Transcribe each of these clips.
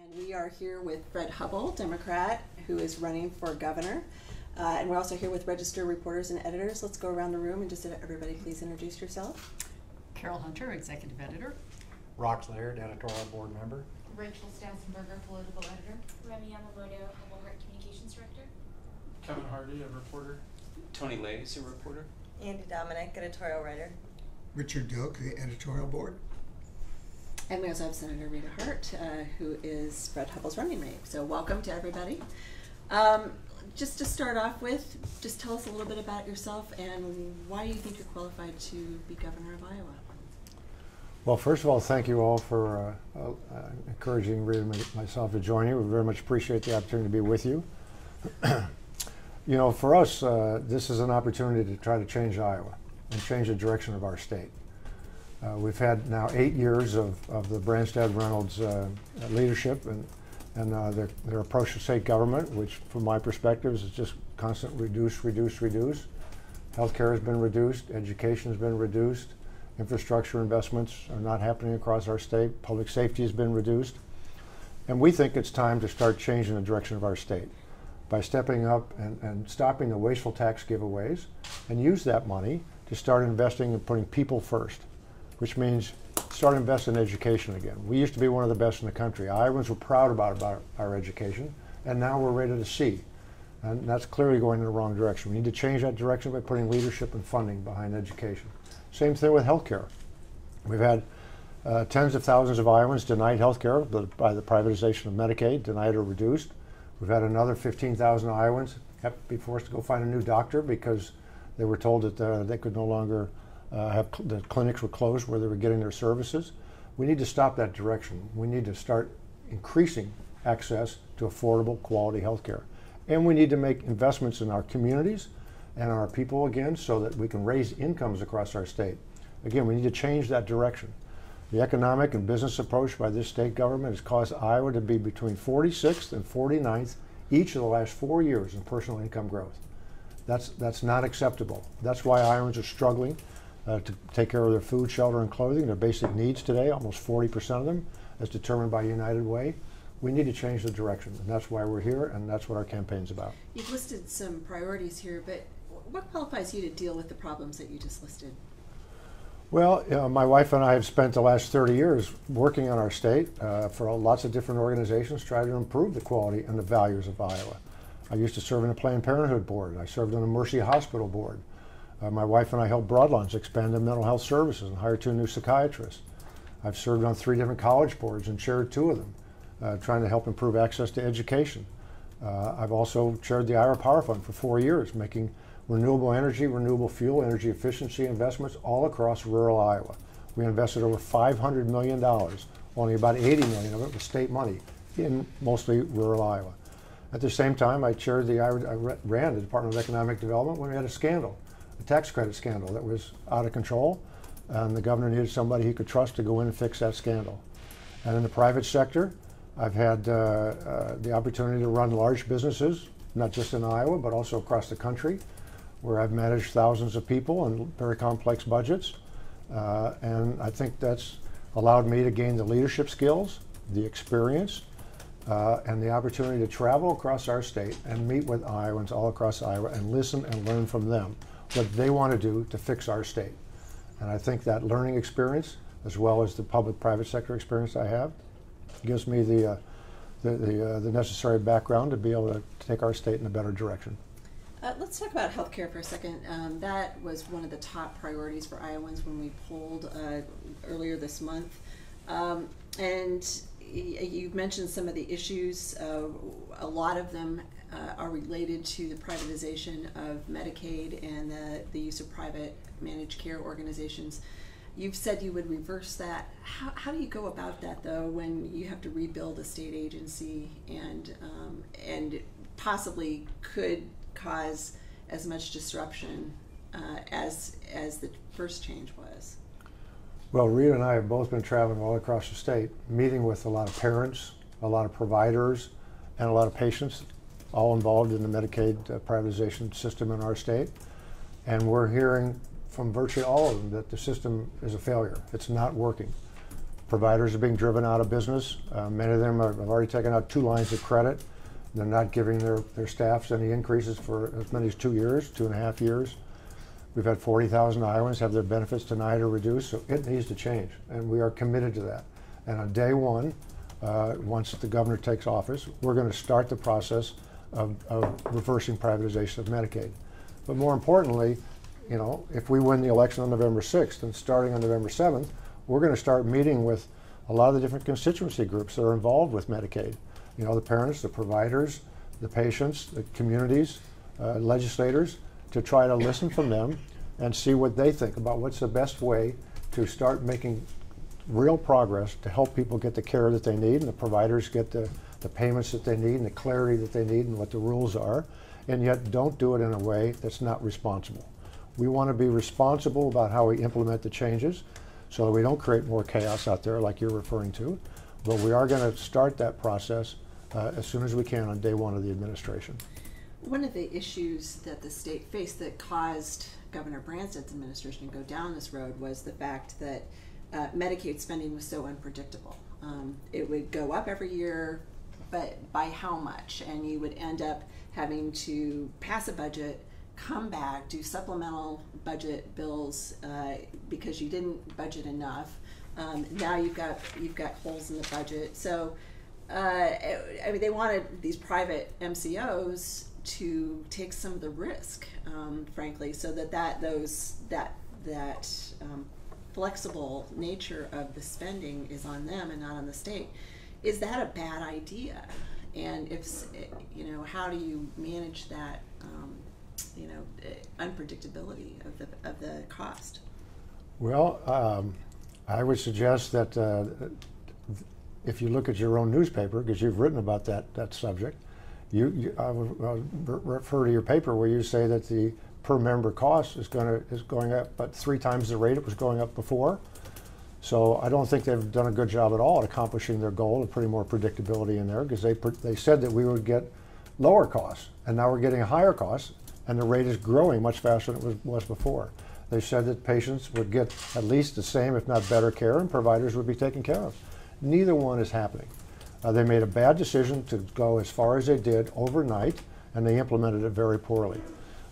And we are here with Fred Hubbell, Democrat, who is running for governor. And we're also here with registered reporters and editors. Let's go around the room and just everybody please introduce yourself. Carol Hunter, executive editor. Rox Laird, editorial board member. Rachel Stanzenberger, political editor. Remy Yamamoto, Hubbell Heart Communications Director. Kevin Hardy, a reporter. Tony Lays, a reporter. Andy Dominic, editorial writer. Richard Doak, the editorial board. And we also have Senator Rita Hart, who is Fred Hubbell's running mate. So welcome to everybody. Just to start off with, just tell us a little bit about yourself and why you think you're qualified to be governor of Iowa. Well, first of all, thank you all for encouraging Rita and myself to join you. We very much appreciate the opportunity to be with you. You know, for us, this is an opportunity to try to change Iowa and change the direction of our state. We've had now 8 years of the Branstad-Reynolds leadership and their approach to state government, which from my perspective is just constant reduce, reduce, reduce. Healthcare has been reduced, education has been reduced, infrastructure investments are not happening across our state, public safety has been reduced. And we think it's time to start changing the direction of our state by stepping up and stopping the wasteful tax giveaways and use that money to start investing and putting people first, which means start investing in education again. We used to be one of the best in the country. Iowans were proud about our education, and now we're rated a C. And that's clearly going in the wrong direction. We need to change that direction by putting leadership and funding behind education. Same thing with healthcare. We've had tens of thousands of Iowans denied healthcare by the privatization of Medicaid, denied or reduced. We've had another 15,000 Iowans have to be forced to go find a new doctor because they were told that they could no longer the clinics were closed where they were getting their services. We need to stop that direction. We need to start increasing access to affordable, quality health care. And we need to make investments in our communities and our people again so that we can raise incomes across our state. Again, we need to change that direction. The economic and business approach by this state government has caused Iowa to be between 46th and 49th each of the last 4 years in personal income growth. That's not acceptable. That's why Iowans are struggling to take care of their food, shelter, and clothing, their basic needs today, almost 40% of them, as determined by United Way. We need to change the direction, and that's why we're here, and that's what our campaign's about. You've listed some priorities here, but what qualifies you to deal with the problems that you just listed? Well, my wife and I have spent the last 30 years working on our state for lots of different organizations trying to improve the quality and the values of Iowa. I used to serve on a Planned Parenthood board. I served on a Mercy Hospital board. My wife and I helped Broadlands expand their mental health services and hire 2 new psychiatrists. I've served on 3 different college boards and chaired 2 of them, trying to help improve access to education. I've also chaired the Iowa Power Fund for 4 years, making renewable energy, renewable fuel, energy efficiency investments all across rural Iowa. We invested over $500 million, only about $80 million of it was state money, in mostly rural Iowa. At the same time, I ran the Department of Economic Development when we had a scandal, a tax credit scandal that was out of control, and the governor needed somebody he could trust to go in and fix that scandal. And in the private sector, I've had the opportunity to run large businesses, not just in Iowa, but also across the country, where I've managed thousands of people and very complex budgets. And I think that's allowed me to gain the leadership skills, the experience, and the opportunity to travel across our state and meet with Iowans all across Iowa and listen and learn from them what they want to do to fix our state. And I think that learning experience, as well as the public-private sector experience I have, gives me the necessary background to be able to take our state in a better direction. Let's talk about healthcare for a second. That was one of the top priorities for Iowans when we polled earlier this month. And you've mentioned some of the issues. A lot of them are related to the privatization of Medicaid and the use of private managed care organizations. You've said you would reverse that. How do you go about that, though, when you have to rebuild a state agency and possibly could cause as much disruption as the first change was? Well, Rita and I have both been traveling all across the state, meeting with a lot of parents, a lot of providers, and a lot of patients, all involved in the Medicaid privatization system in our state. And we're hearing from virtually all of them that the system is a failure. It's not working. Providers are being driven out of business. Many of them have already taken out 2 lines of credit. They're not giving their staffs any increases for as many as 2 years, 2.5 years. We've had 40,000 Iowans have their benefits denied or reduced, so it needs to change, and we are committed to that. And on day one, once the governor takes office, we're going to start the process of reversing privatization of Medicaid. But more importantly, you know, if we win the election on November 6th and starting on November 7th, we're going to start meeting with a lot of the different constituency groups that are involved with Medicaid. You know, the parents, the providers, the patients, the communities, legislators, to try to listen from them and see what they think about what's the best way to start making real progress to help people get the care that they need and the providers get the payments that they need and the clarity that they need and what the rules are, and yet don't do it in a way that's not responsible. We want to be responsible about how we implement the changes so that we don't create more chaos out there like you're referring to, but we are going to start that process as soon as we can on day one of the administration. One of the issues that the state faced that caused Governor Branstad's administration to go down this road was the fact that Medicaid spending was so unpredictable. It would go up every year, but by how much? And you would end up having to pass a budget, come back, do supplemental budget bills because you didn't budget enough. Now you've got holes in the budget. So I mean, they wanted these private MCOs to take some of the risk, frankly, so that flexible nature of the spending is on them and not on the state. Is that a bad idea? And if, you know, how do you manage that, you know, unpredictability of the cost? Well, I would suggest that if you look at your own newspaper, because you've written about that subject, I would refer to your paper where you say that the per member cost is going up, but 3 times the rate it was going up before. So I don't think they've done a good job at all at accomplishing their goal of putting more predictability in there, because they said that we would get lower costs, and now we're getting a higher cost, and the rate is growing much faster than it was before. They said that patients would get at least the same, if not better care, and providers would be taken care of. Neither one is happening. They made a bad decision to go as far as they did overnight, and they implemented it very poorly.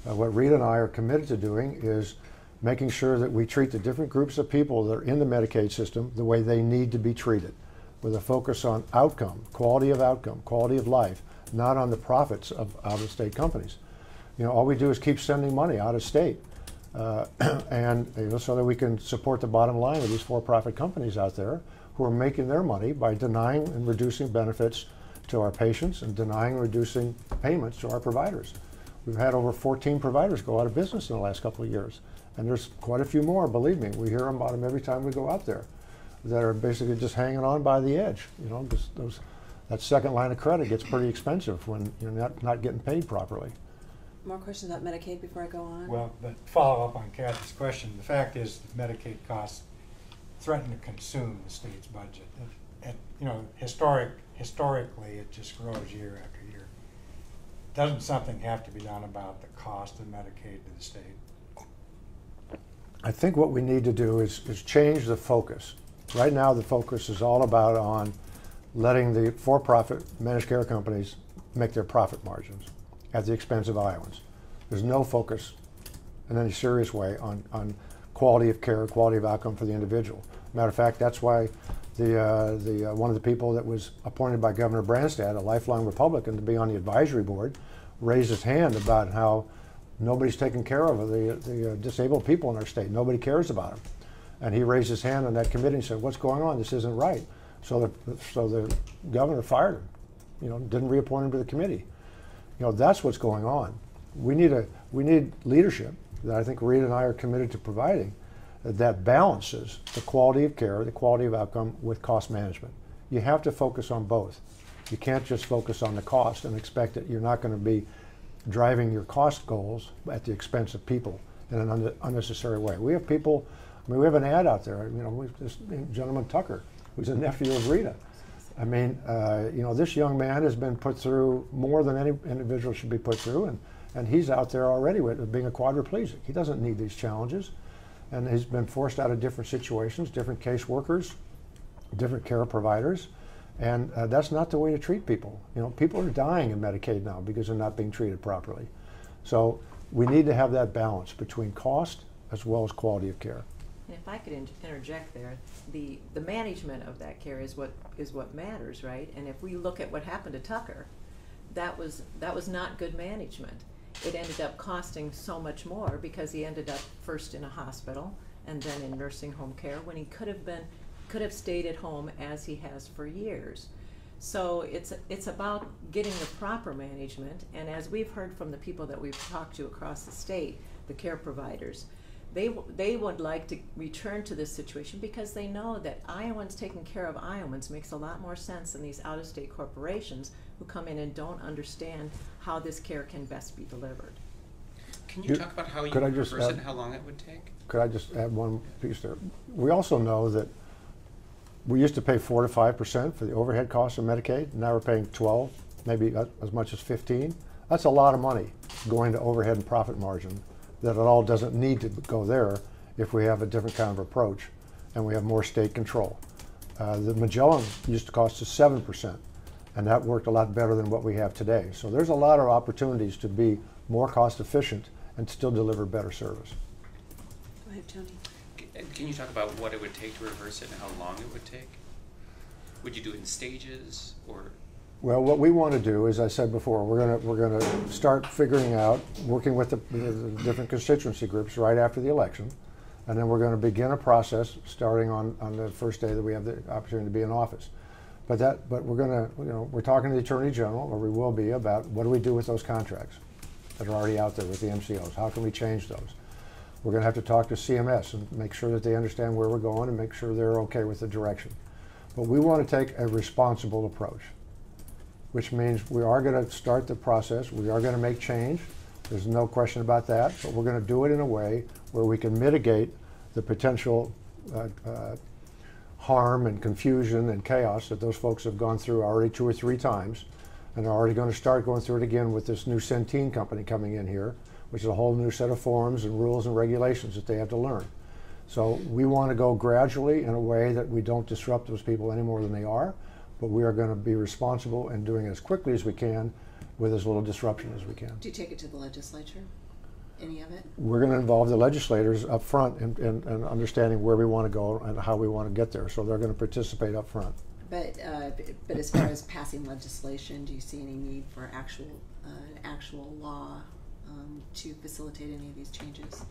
What Rita and I are committed to doing is making sure that we treat the different groups of people that are in the Medicaid system the way they need to be treated, with a focus on outcome, quality of life, not on the profits of out-of-state companies. You know, all we do is keep sending money out of state, and you know, so that we can support the bottom line of these for-profit companies out there who are making their money by denying and reducing benefits to our patients and denying and reducing payments to our providers. We've had over 14 providers go out of business in the last couple of years, and there's quite a few more, believe me. We hear about them every time we go out there, that are basically just hanging on by the edge. You know, that second line of credit gets pretty expensive when you're not getting paid properly. More questions about Medicaid before I go on? Well, but follow up on Kathy's question, the fact is that Medicaid costs threaten to consume the state's budget. You know, historically, it just grows year after year. Doesn't something have to be done about the cost of Medicaid to the state? I think what we need to do is change the focus. Right now, the focus is all about on letting the for-profit managed care companies make their profit margins at the expense of Iowans. There's no focus in any serious way on quality of care, quality of outcome for the individual. Matter of fact, that's why one of the people that was appointed by Governor Branstad, a lifelong Republican, to be on the advisory board, raised his hand about how nobody's taking care of the disabled people in our state. Nobody cares about them. And he raised his hand on that committee and said, "What's going on? This isn't right." So the governor fired him. You know, didn't reappoint him to the committee. You know, that's what's going on. We need leadership that I think Rita and I are committed to providing, that balances the quality of care, the quality of outcome with cost management. You have to focus on both. You can't just focus on the cost and expect that you're not going to be driving your cost goals at the expense of people in an unnecessary way. We have people, I mean, we have an ad out there, you know, this gentleman Tucker, who's a nephew of Rita. I mean, you know, this young man has been put through more than any individual should be put through, and he's out there already with being a quadriplegic. He doesn't need these challenges, and he's been forced out of different situations, different caseworkers, different care providers, and that's not the way to treat people. You know, people are dying in Medicaid now because they're not being treated properly. So we need to have that balance between cost as well as quality of care. And if I could interject there, the management of that care is what matters, right? And if we look at what happened to Tucker, that was not good management. It ended up costing so much more because he ended up first in a hospital and then in nursing home care when he could have stayed at home as he has for years. So it's about getting the proper management, and as we've heard from the people that we've talked to across the state, the care providers, they would like to return to this situation because they know that Iowans taking care of Iowans makes a lot more sense than these out-of-state corporations who come in and don't understand how this care can best be delivered. Can you talk about how you could I reverse just it add- and how long it would take? Could I just add one piece there? We also know that we used to pay 4 to 5% for the overhead costs of Medicaid. Now we're paying 12, maybe as much as 15. That's a lot of money going to overhead and profit margin that it all doesn't need to go there if we have a different kind of approach and we have more state control. The Magellan used to cost us 7%, and that worked a lot better than what we have today. So there's a lot of opportunities to be more cost efficient and still deliver better service. Go ahead, Tony. Can you talk about what it would take to reverse it and how long it would take? Would you do it in stages or? Well, what we want to do, as I said before, we're gonna start figuring out, working with the different constituency groups right after the election, and then we're going to begin a process starting on the first day that we have the opportunity to be in office. But we're going to, we're talking to the Attorney General, or we will be, about what do we do with those contracts that are already out there with the MCOs? How can we change those? We're going to have to talk to CMS and make sure that they understand where we're going and make sure they're okay with the direction. But we want to take a responsible approach, which means we are going to start the process. We are going to make change. There's no question about that. But we're going to do it in a way where we can mitigate the potential harm and confusion and chaos that those folks have gone through already 2 or 3 times. And they're already going to start going through it again with this new Centene company coming in here, which is a whole new set of forms and rules and regulations that they have to learn. So we want to go gradually in a way that we don't disrupt those people any more than they are, but we are going to be responsible and doing it as quickly as we can with as little disruption as we can. Do you take it to the legislature? Any of it? We're going to involve the legislators up front in understanding where we want to go and how we want to get there. So they're going to participate up front. But as far as passing legislation, do you see any need for actual law to facilitate any of these changes?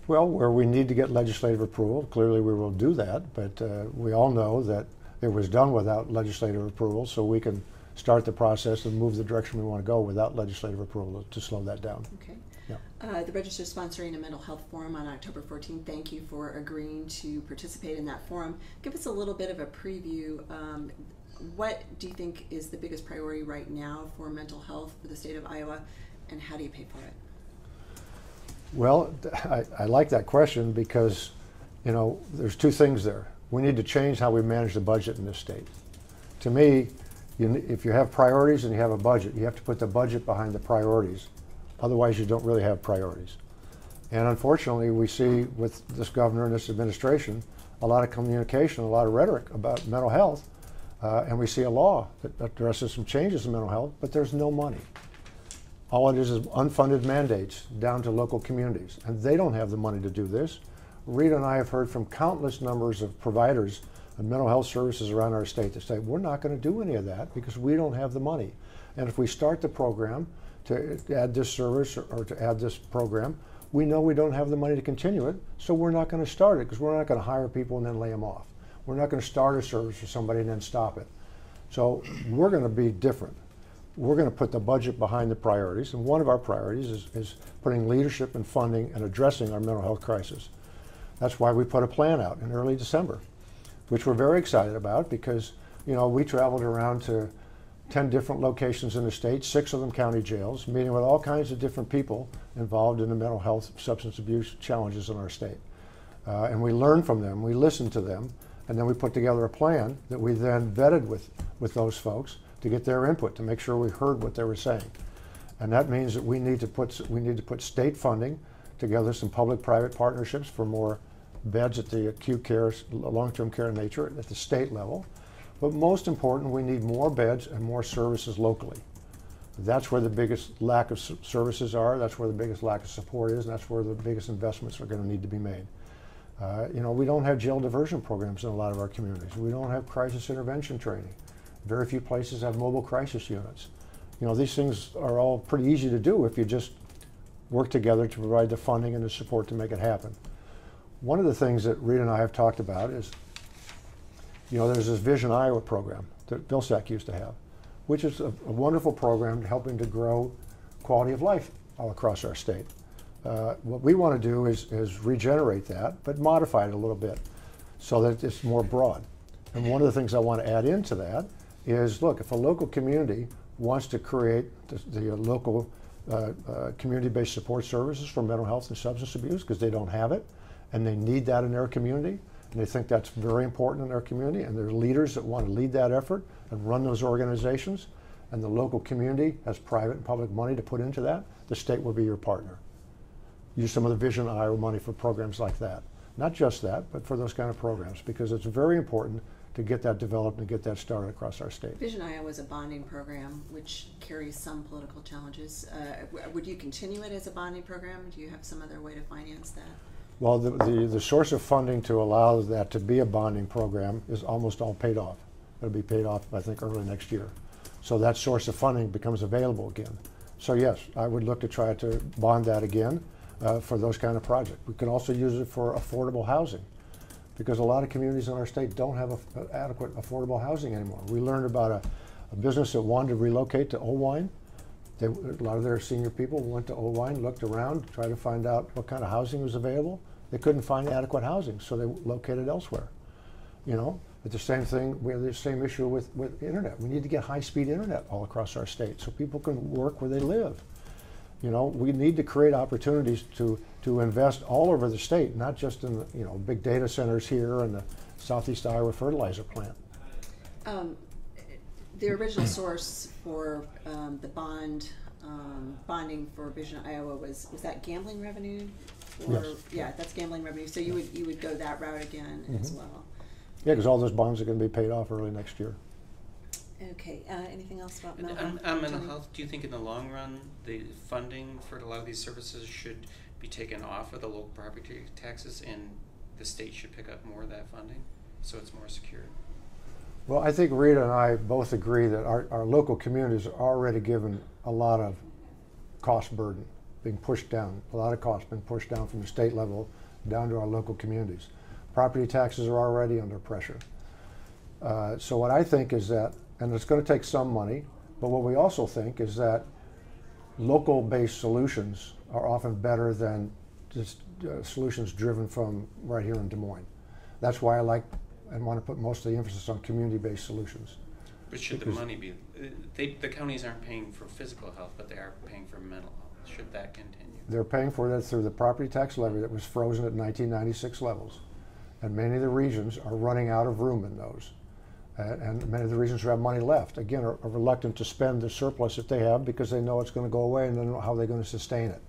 Well, where we need to get legislative approval, clearly we will do that. But we all know that it was done without legislative approval, so we can start the process and move the direction we want to go without legislative approval to slow that down. Okay. Yeah. The Register is sponsoring a mental health forum on October 14th. Thank you for agreeing to participate in that forum. Give us a little bit of a preview. What do you think is the biggest priority right now for mental health for the state of Iowa, and how do you pay for it? Well, I like that question because, there's 2 things there. We need to change how we manage the budget in this state. To me, if you have priorities and you have a budget, you have to put the budget behind the priorities. Otherwise, you don't really have priorities. And unfortunately, we see with this governor and this administration a lot of communication, a lot of rhetoric about mental health, and we see a law that addresses some changes in mental health, but there's no money. All it is unfunded mandates down to local communities, and they don't have the money to do this. Rita and I have heard from countless numbers of providers of mental health services around our state that say, we're not going to do any of that because we don't have the money. And if we start the program to add this service or to add this program, we know we don't have the money to continue it, so we're not going to start it because we're not going to hire people and then lay them off. We're not going to start a service for somebody and then stop it. So we're going to be different. We're going to put the budget behind the priorities, and one of our priorities is putting leadership and funding and addressing our mental health crisis. That's why we put a plan out in early December, which we're very excited about because, we traveled around to 10 different locations in the state, 6 of them county jails, meeting with all kinds of different people involved in the mental health, substance abuse challenges in our state. And we learned from them, we listened to them, and then we put together a plan that we then vetted with those folks to get their input, to make sure we heard what they were saying. And that means that we need to put state funding together, some public-private partnerships for more beds at the acute care, long-term care nature at the state level. But most important, we need more beds and more services locally. That's where the biggest lack of services are, that's where the biggest lack of support is, and that's where the biggest investments are going to need to be made. You know, we don't have jail diversion programs in a lot of our communities. We don't have crisis intervention training. Very few places have mobile crisis units. You know, these things are all pretty easy to do if you just work together to provide the funding and the support to make it happen. One of the things that Rita and I have talked about is, you know, there's this Vision Iowa program that Vilsack used to have, which is a wonderful program helping to grow quality of life all across our state. What we want to do is regenerate that, but modify it a little bit so that it's more broad. And one of the things I want to add into that is, look, if a local community wants to create the local community-based support services for mental health and substance abuse because they don't have it, and they need that in their community, and they think that's very important in their community, and there are leaders that want to lead that effort and run those organizations, and the local community has private and public money to put into that, the state will be your partner. Use some of the Vision Iowa money for programs like that. Not just that, but for those kind of programs, because it's very important to get that developed and get that started across our state. Vision Iowa is a bonding program which carries some political challenges. Would you continue it as a bonding program? Do you have some other way to finance that? Well, the source of funding to allow that to be a bonding program is almost all paid off. It'll be paid off, I think, early next year. So that source of funding becomes available again. So yes, I would look to try to bond that again for those kind of projects. We can also use it for affordable housing, because a lot of communities in our state don't have adequate affordable housing anymore. We learned about a business that wanted to relocate to Owine. A lot of their senior people went to Owine, looked around, tried to find out what kind of housing was available. They couldn't find adequate housing, so they located elsewhere. You know, but the same thing, we have the same issue with internet. We need to get high-speed internet all across our state so people can work where they live. You know, we need to create opportunities to invest all over the state, not just in the, you know, big data centers here and the Southeast Iowa fertilizer plant. The original source for the bonding for Vision Iowa was that gambling revenue? Or, yes. Yeah, that's gambling revenue. So you would go that route again as well. Yeah, because all those bonds are going to be paid off early next year. Okay. Anything else about mental health? Mental health, do you think in the long run the funding for a lot of these services should be taken off of the local property taxes and the state should pick up more of that funding so it's more secure? Well, I think Rita and I both agree that our local communities are already given a lot of cost burden being pushed down, a lot of costs being pushed down from the state level down to our local communities. Property taxes are already under pressure. So what I think is that, and it's going to take some money, but what we also think is that local-based solutions are often better than just solutions driven from right here in Des Moines. That's why I like and want to put most of the emphasis on community-based solutions. But should the money be, the counties aren't paying for physical health, but they are paying for mental health. Should that continue? They're paying for that through the property tax levy that was frozen at 1996 levels. And many of the regions are running out of room in those. And many of the regions who have money left, again, are reluctant to spend the surplus that they have because they know it's going to go away and they don't know how they're going to sustain it.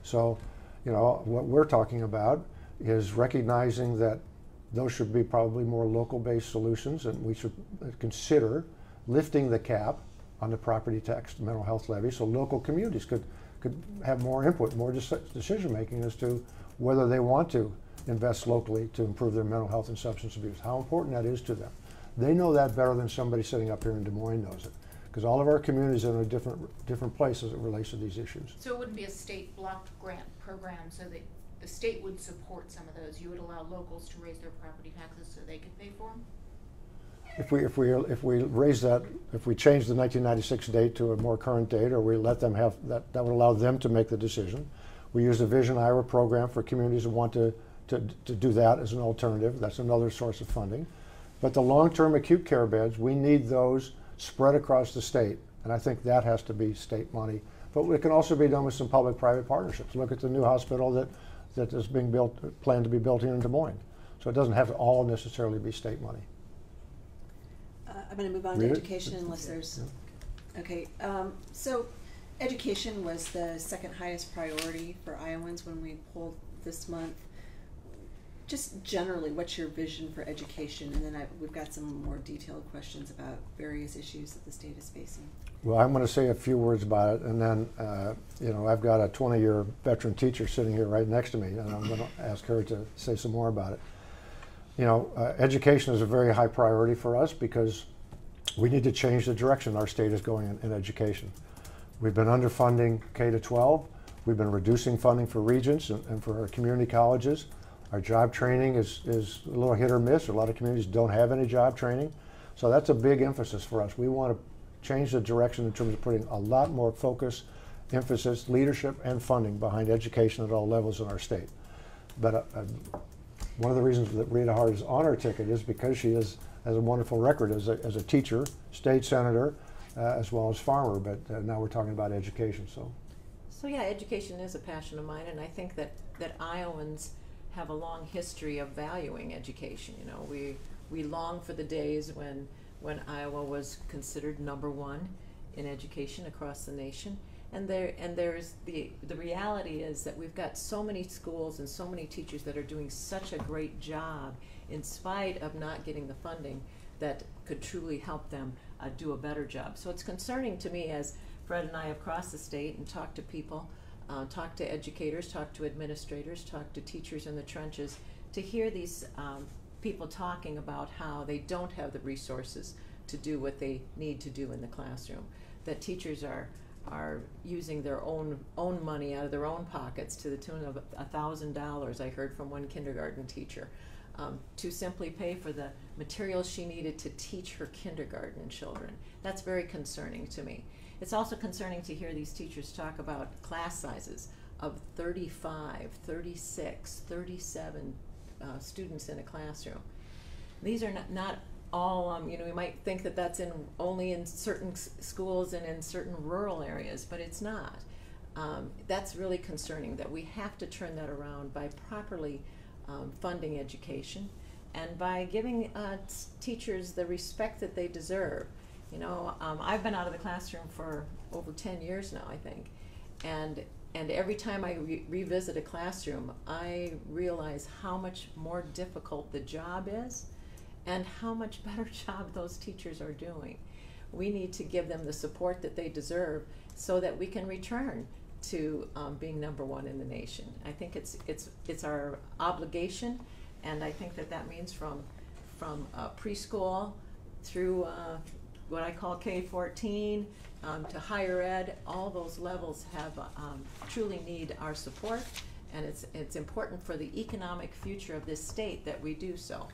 So, you know, what we're talking about is recognizing that those should be probably more local-based solutions, and we should consider lifting the cap on the property tax mental health levy so local communities could have more input, more decision-making as to whether they want to invest locally to improve their mental health and substance abuse, how important that is to them. They know that better than somebody sitting up here in Des Moines knows it, because all of our communities are in a different place as it relates to these issues. So it wouldn't be a state blocked grant program so that the state would support some of those. You would allow locals to raise their property taxes so they could pay for them? If we raise that, if we change the 1996 date to a more current date, or we let them have that, that would allow them to make the decision. We use the Vision Iowa program for communities that want to do that as an alternative. That's another source of funding. But the long-term acute care beds, we need those spread across the state, and I think that has to be state money. But it can also be done with some public-private partnerships. Look at the new hospital that is being built, planned to be built here in Des Moines. So it doesn't have to all necessarily be state money. I'm going to move on to education unless there's... Okay, so education was the second highest priority for Iowans when we polled this month. just generally, what's your vision for education? And then we've got some more detailed questions about various issues that the state is facing. Well, I'm going to say a few words about it, and then, I've got a 20-year veteran teacher sitting here right next to me, and I'm going to ask her to say some more about it. Education is a very high priority for us because we need to change the direction our state is going in education. We've been underfunding K-12. We've been reducing funding for regents and for our community colleges. Our job training is a little hit or miss. A lot of communities don't have any job training. So that's a big emphasis for us. We want to change the direction in terms of putting a lot more focus, emphasis, leadership, and funding behind education at all levels in our state. But one of the reasons that Rita Hart is on our ticket is because she has a wonderful record as a teacher, state senator, as well as farmer. But now we're talking about education. So yeah, education is a passion of mine, and I think that Iowans have a long history of valuing education. We long for the days when Iowa was considered #1 in education across the nation. And there's the reality is that we've got so many schools and so many teachers that are doing such a great job in spite of not getting the funding that could truly help them do a better job. So it's concerning to me, as Fred and I have crossed the state and talked to people, talked to educators, talked to administrators, talked to teachers in the trenches, to hear these people talking about how they don't have the resources to do what they need to do in the classroom, that teachers are using their own money out of their own pockets to the tune of $1,000, I heard from one kindergarten teacher, to simply pay for the materials she needed to teach her kindergarten children. That's very concerning to me. It's also concerning to hear these teachers talk about class sizes of 35, 36, 37 students in a classroom. These are not all, we might think that that's only in certain schools and in certain rural areas, but it's not. That's really concerning, that we have to turn that around by properly funding education and by giving teachers the respect that they deserve. I've been out of the classroom for over 10 years now, I think, and every time I revisit a classroom, I realize how much more difficult the job is and how much better job those teachers are doing. We need to give them the support that they deserve so that we can return to being #1 in the nation. I think it's our obligation, and I think that means from preschool through what I call K-14 to higher ed. All those levels have truly need our support, and it's important for the economic future of this state that we do so,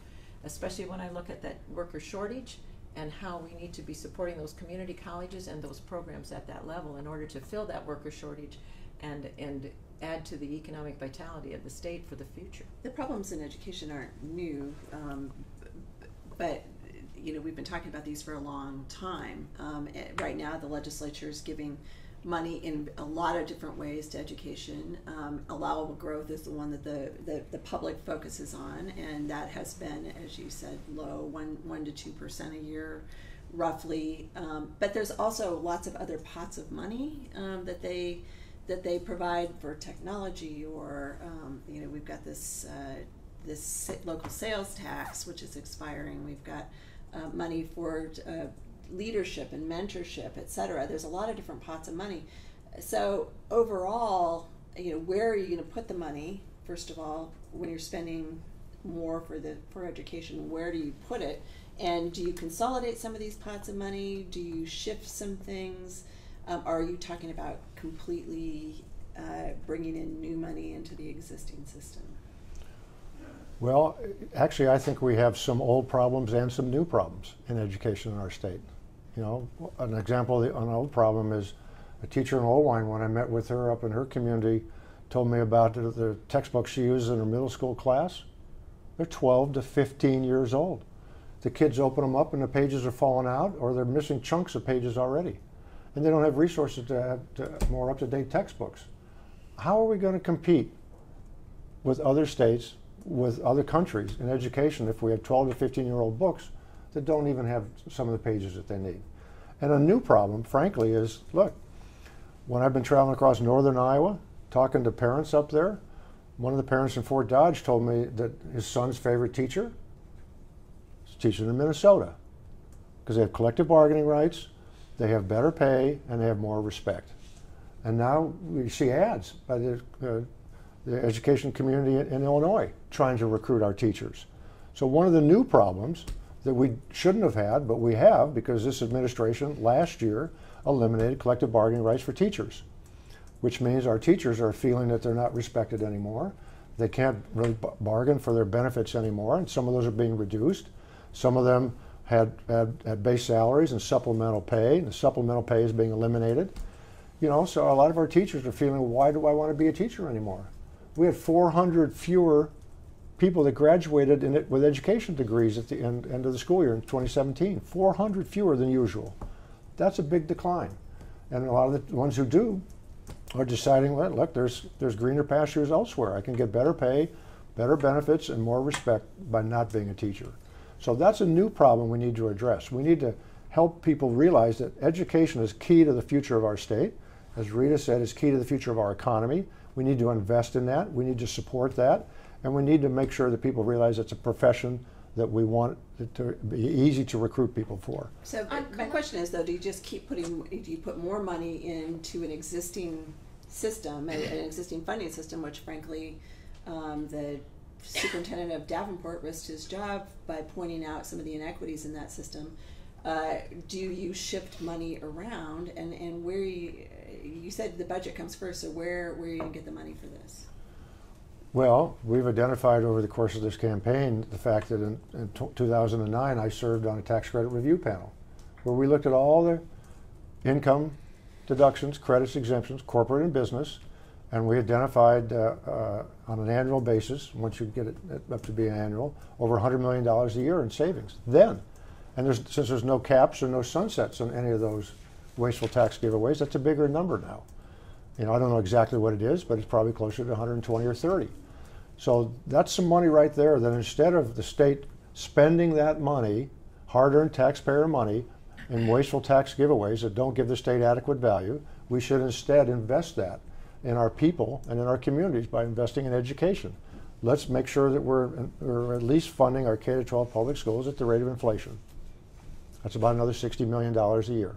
especially when I look at that worker shortage and how we need to be supporting those community colleges and those programs at that level in order to fill that worker shortage and add to the economic vitality of the state for the future. The problems in education aren't new, but we've been talking about these for a long time. Right now, the legislature is giving money in a lot of different ways to education. Allowable growth is the one that the public focuses on, and that has been, as you said, low, 1 to 2% a year, roughly. But there's also lots of other pots of money that they provide for technology, or we've got this local sales tax, which is expiring. We've got money for leadership and mentorship, etc. There's a lot of different pots of money. So overall, where are you going to put the money? First of all, when you're spending more for education, where do you put it? And do you consolidate some of these pots of money? Do you shift some things? Are you talking about completely bringing in new money into the existing system? Well, actually, I think we have some old problems and some new problems in education in our state. An example of an old problem is a teacher in Owine, when I met with her up in her community, told me about the textbooks she uses in her middle school class. They're 12 to 15 years old. The kids open them up and the pages are falling out, or they're missing chunks of pages already. And they don't have resources to have more up-to-date textbooks. How are we going to compete with other states, with other countries in education if we have 12 to 15-year-old books that don't even have some of the pages that they need? And a new problem, frankly, is, look, when I've been traveling across northern Iowa, talking to parents up there, One of the parents in Fort Dodge told me that his son's favorite teacher is teaching in Minnesota because they have collective bargaining rights, they have better pay, and they have more respect. And now we see ads by the education community in Illinois trying to recruit our teachers. So one of the new problems that we shouldn't have had, but we have because this administration last year eliminated collective bargaining rights for teachers, which means our teachers are feeling that they're not respected anymore. They can't really bargain for their benefits anymore, and some of those are being reduced. Some of them had base salaries and supplemental pay, and the supplemental pay is being eliminated. You know, so a lot of our teachers are feeling, why do I want to be a teacher anymore? We had 400 fewer people that graduated with education degrees at the end of the school year in 2017. 400 fewer than usual. That's a big decline. And a lot of the ones who do are deciding, well, look, there's greener pastures elsewhere. I can get better pay, better benefits, and more respect by not being a teacher. So that's a new problem we need to address. We need to help people realize that education is key to the future of our state. As Rita said, it's key to the future of our economy. We need to invest in that. We need to support that. And we need to make sure that people realize it's a profession that we want it to be easy to recruit people for. So my question is, though, do you put more money into an existing system, an existing funding system, which frankly the superintendent of Davenport risked his job by pointing out some of the inequities in that system. Do you shift money around, and where you said the budget comes first, so where are you going to get the money for this? Well, we've identified over the course of this campaign the fact that in 2009 I served on a tax credit review panel where we looked at all the income deductions, credits, exemptions, corporate and business, and we identified on an annual basis, once you get it up to be annual, over $100 million a year in savings then. And since there's no caps or no sunsets on any of those wasteful tax giveaways, that's a bigger number now. You know, I don't know exactly what it is, but it's probably closer to 120 or 30. So that's some money right there that instead of the state spending that money, hard-earned taxpayer money, in wasteful tax giveaways that don't give the state adequate value, we should instead invest that in our people and in our communities by investing in education. Let's make sure that we're at least funding our K-12 public schools at the rate of inflation. That's about another $60 million a year.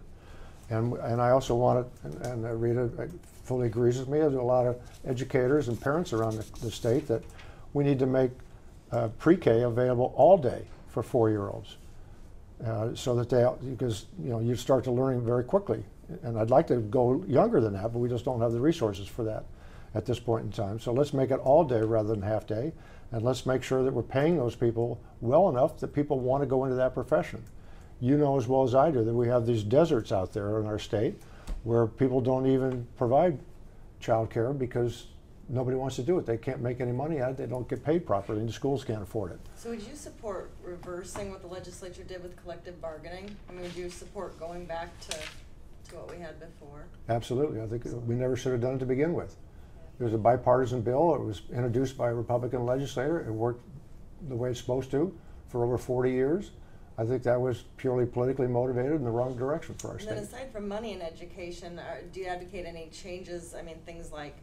And I also want to, and Rita fully agrees with me, there's a lot of educators and parents around the state that we need to make pre-K available all day for 4-year-olds. So that because you start to learn very quickly. And I'd like to go younger than that, but we just don't have the resources for that at this point in time. So let's make it all day rather than half day. And let's make sure that we're paying those people well enough that people want to go into that profession. You know as well as I do that we have these deserts out there in our state where people don't even provide child care because nobody wants to do it. They can't make any money at it. They don't get paid properly, and the schools can't afford it. So would you support reversing what the legislature did with collective bargaining? I mean, would you support going back to what we had before? Absolutely. I think we never should have done it to begin with. It was a bipartisan bill. It was introduced by a Republican legislator. It worked the way it's supposed to for over 40 years. I think that was purely politically motivated in the wrong direction for our state. And then aside from money in education, do you advocate any changes? I mean, things like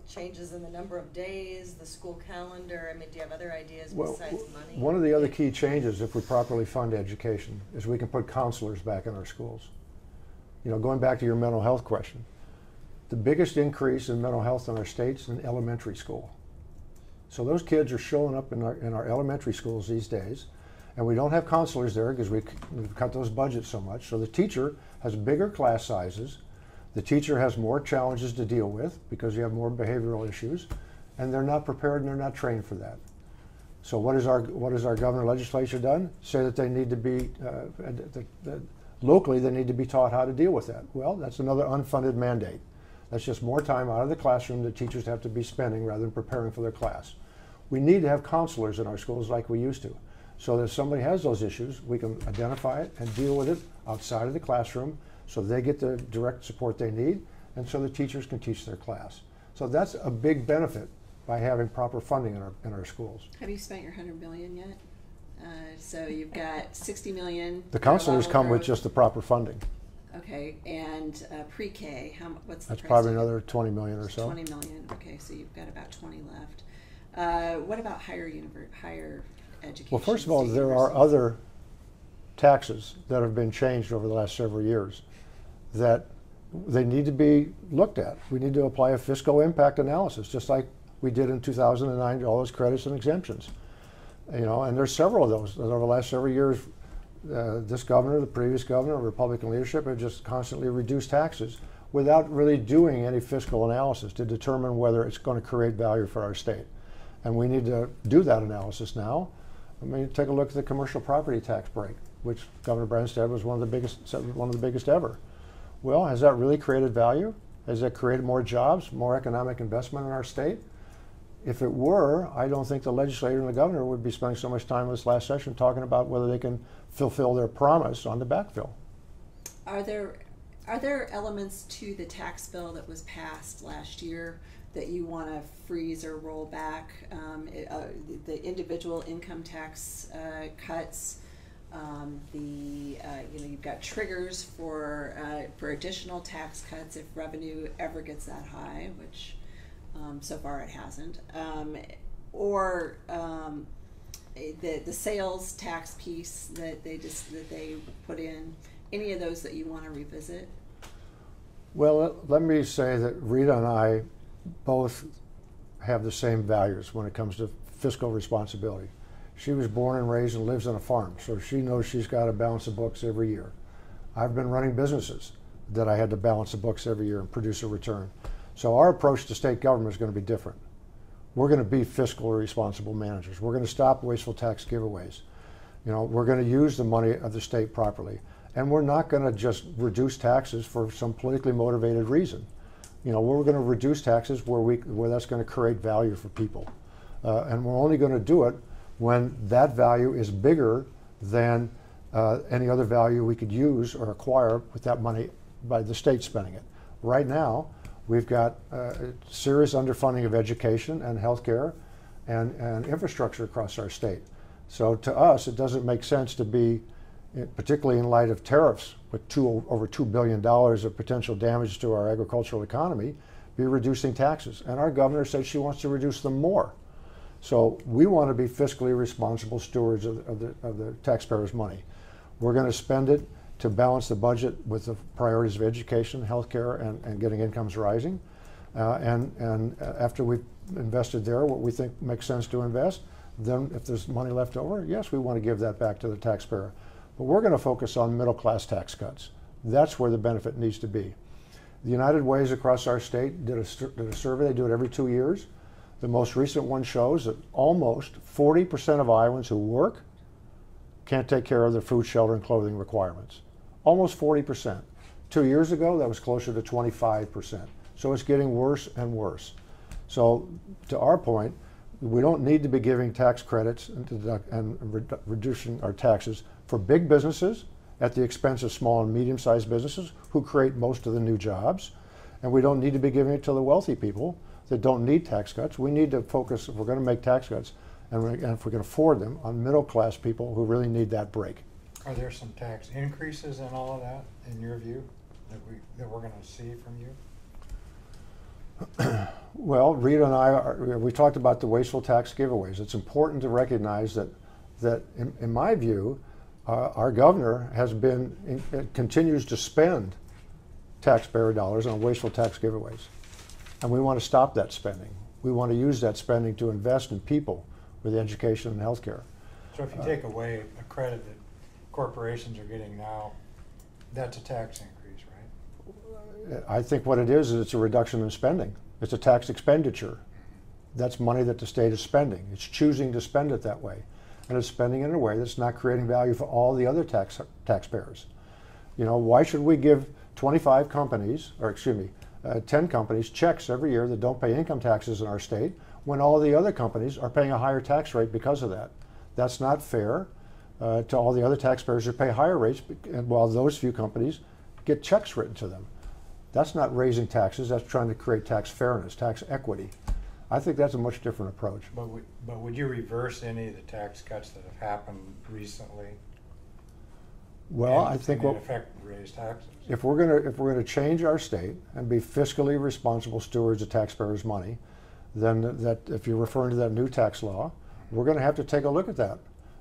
changes in the number of days, the school calendar? I mean, do you have other ideas besides money? One of the other key changes, if we properly fund education, is we can put counselors back in our schools. You know, going back to your mental health question, the biggest increase in mental health in our state's in elementary school. So those kids are showing up in our elementary schools these days. And we don't have counselors there because we've cut those budgets so much. So the teacher has bigger class sizes. The teacher has more challenges to deal with because you have more behavioral issues. And they're not prepared and they're not trained for that. So what has our governor and legislature done? Say that they need to be, locally they need to be taught how to deal with that. Well, that's another unfunded mandate. That's just more time out of the classroom that teachers have to be spending rather than preparing for their class. We need to have counselors in our schools like we used to. So that if somebody has those issues, we can identify it and deal with it outside of the classroom so they get the direct support they need and so the teachers can teach their class. So that's a big benefit by having proper funding in our schools. Have you spent your $100 million yet? So you've got $60 million. The counselors come with just the proper funding. Okay, and pre-K, what's the That's price probably tag? another 20 million or so. 20 million. Okay, so you've got about 20 left. What about higher education? Well, first of all, state there are universities? other taxes that have been changed over the last several years that they need to be looked at. We need to apply a fiscal impact analysis, just like we did in 2009, all those credits and exemptions. You know, and there's several of those over the last several years. This governor, the previous governor, Republican leadership have just constantly reduced taxes without really doing any fiscal analysis to determine whether it's going to create value for our state. And we need to do that analysis now. I mean, take a look at the commercial property tax break, which Governor Branstad was one of the biggest ever. Well, has that really created value? Has that created more jobs, more economic investment in our state? If it were, I don't think the legislator and the governor would be spending so much time this last session talking about whether they can fulfill their promise on the backfill. Are there elements to the tax bill that was passed last year that you want to freeze or roll back? The individual income tax cuts, you've got triggers for additional tax cuts if revenue ever gets that high, which so far it hasn't, or the sales tax piece that they put in. Any of those that you want to revisit? Well, let me say that Rita and I both have the same values when it comes to fiscal responsibility. She was born and raised and lives on a farm, so she knows she's got to balance the books every year. I've been running businesses that I had to balance the books every year and produce a return. So our approach to state government is going to be different. We're going to be fiscally responsible managers. We're going to stop wasteful tax giveaways. You know, we're going to use the money of the state properly. And we're not going to just reduce taxes for some politically motivated reason. You know, we're going to reduce taxes where that's going to create value for people. And we're only going to do it when that value is bigger than any other value we could use or acquire with that money by the state spending it. Right now, we've got serious underfunding of education and healthcare and infrastructure across our state. So to us, it doesn't make sense to be, particularly in light of tariffs with over $2 billion of potential damage to our agricultural economy, be reducing taxes. And our governor said she wants to reduce them more. So we want to be fiscally responsible stewards of the taxpayers' money. We're going to spend it to balance the budget with the priorities of education, healthcare, and getting incomes rising. And after we've invested there, what we think makes sense to invest, then if there's money left over, yes, we want to give that back to the taxpayer. But we're going to focus on middle-class tax cuts. That's where the benefit needs to be. The United Way's across our state did a survey. They do it every 2 years. The most recent one shows that almost 40% of Iowans who work can't take care of their food, shelter, and clothing requirements. Almost 40%. 2 years ago, that was closer to 25%. So it's getting worse and worse. To our point, we don't need to be giving tax credits and reducing our taxes for big businesses at the expense of small and medium-sized businesses who create most of the new jobs. And we don't need to be giving it to the wealthy people that don't need tax cuts. We need to focus, if we're going to make tax cuts, and if we can afford them, on middle-class people who really need that break. Are there some tax increases in all of that, in your view, that we're going to see from you? Well, Rita and I, we talked about the wasteful tax giveaways. It's important to recognize that in my view, our governor continues to spend taxpayer dollars on wasteful tax giveaways. And we want to stop that spending. We want to use that spending to invest in people with education and healthcare. So if you take away a credit that corporations are getting now, that's a tax increase, right? I think what it is it's a reduction in spending. It's a tax expenditure. That's money that the state is spending. It's choosing to spend it that way. And it's spending it in a way that's not creating value for all the other taxpayers. You know, why should we give 25 companies, or excuse me, 10 companies checks every year that don't pay income taxes in our state when all the other companies are paying a higher tax rate because of that? That's not fair to all the other taxpayers who pay higher rates, while those few companies get checks written to them. That's not raising taxes, that's trying to create tax fairness, tax equity. I think that's a much different approach. But would you reverse any of the tax cuts that have happened recently? Well, and, I think and in what, effect raise taxes. if we're gonna change our state and be fiscally responsible stewards of taxpayers' money, then that if you're referring to that new tax law, we're going to have to take a look at that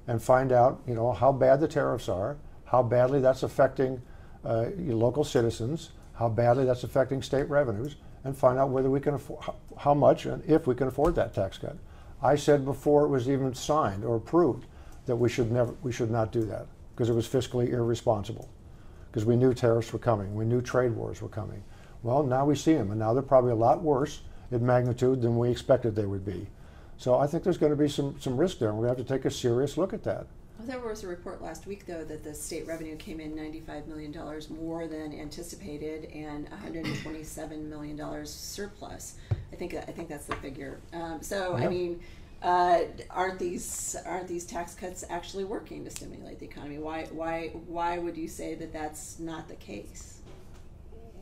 and find out, you know, how bad the tariffs are, how badly that's affecting your local citizens, how badly that's affecting state revenues, and find out whether we can afford, how much and if we can afford that tax cut. I said before it was even signed or approved that we should not do that because it was fiscally irresponsible, because we knew tariffs were coming, we knew trade wars were coming. Well, now we see them, and now they're probably a lot worse in magnitude than we expected they would be. So I think there's going to be some risk there, and we're going to have to take a serious look at that. Well, there was a report last week, though, that the state revenue came in $95 million more than anticipated and $127 million surplus. I think that's the figure. So, Yep. I mean, aren't these tax cuts actually working to stimulate the economy? Why would you say that that's not the case?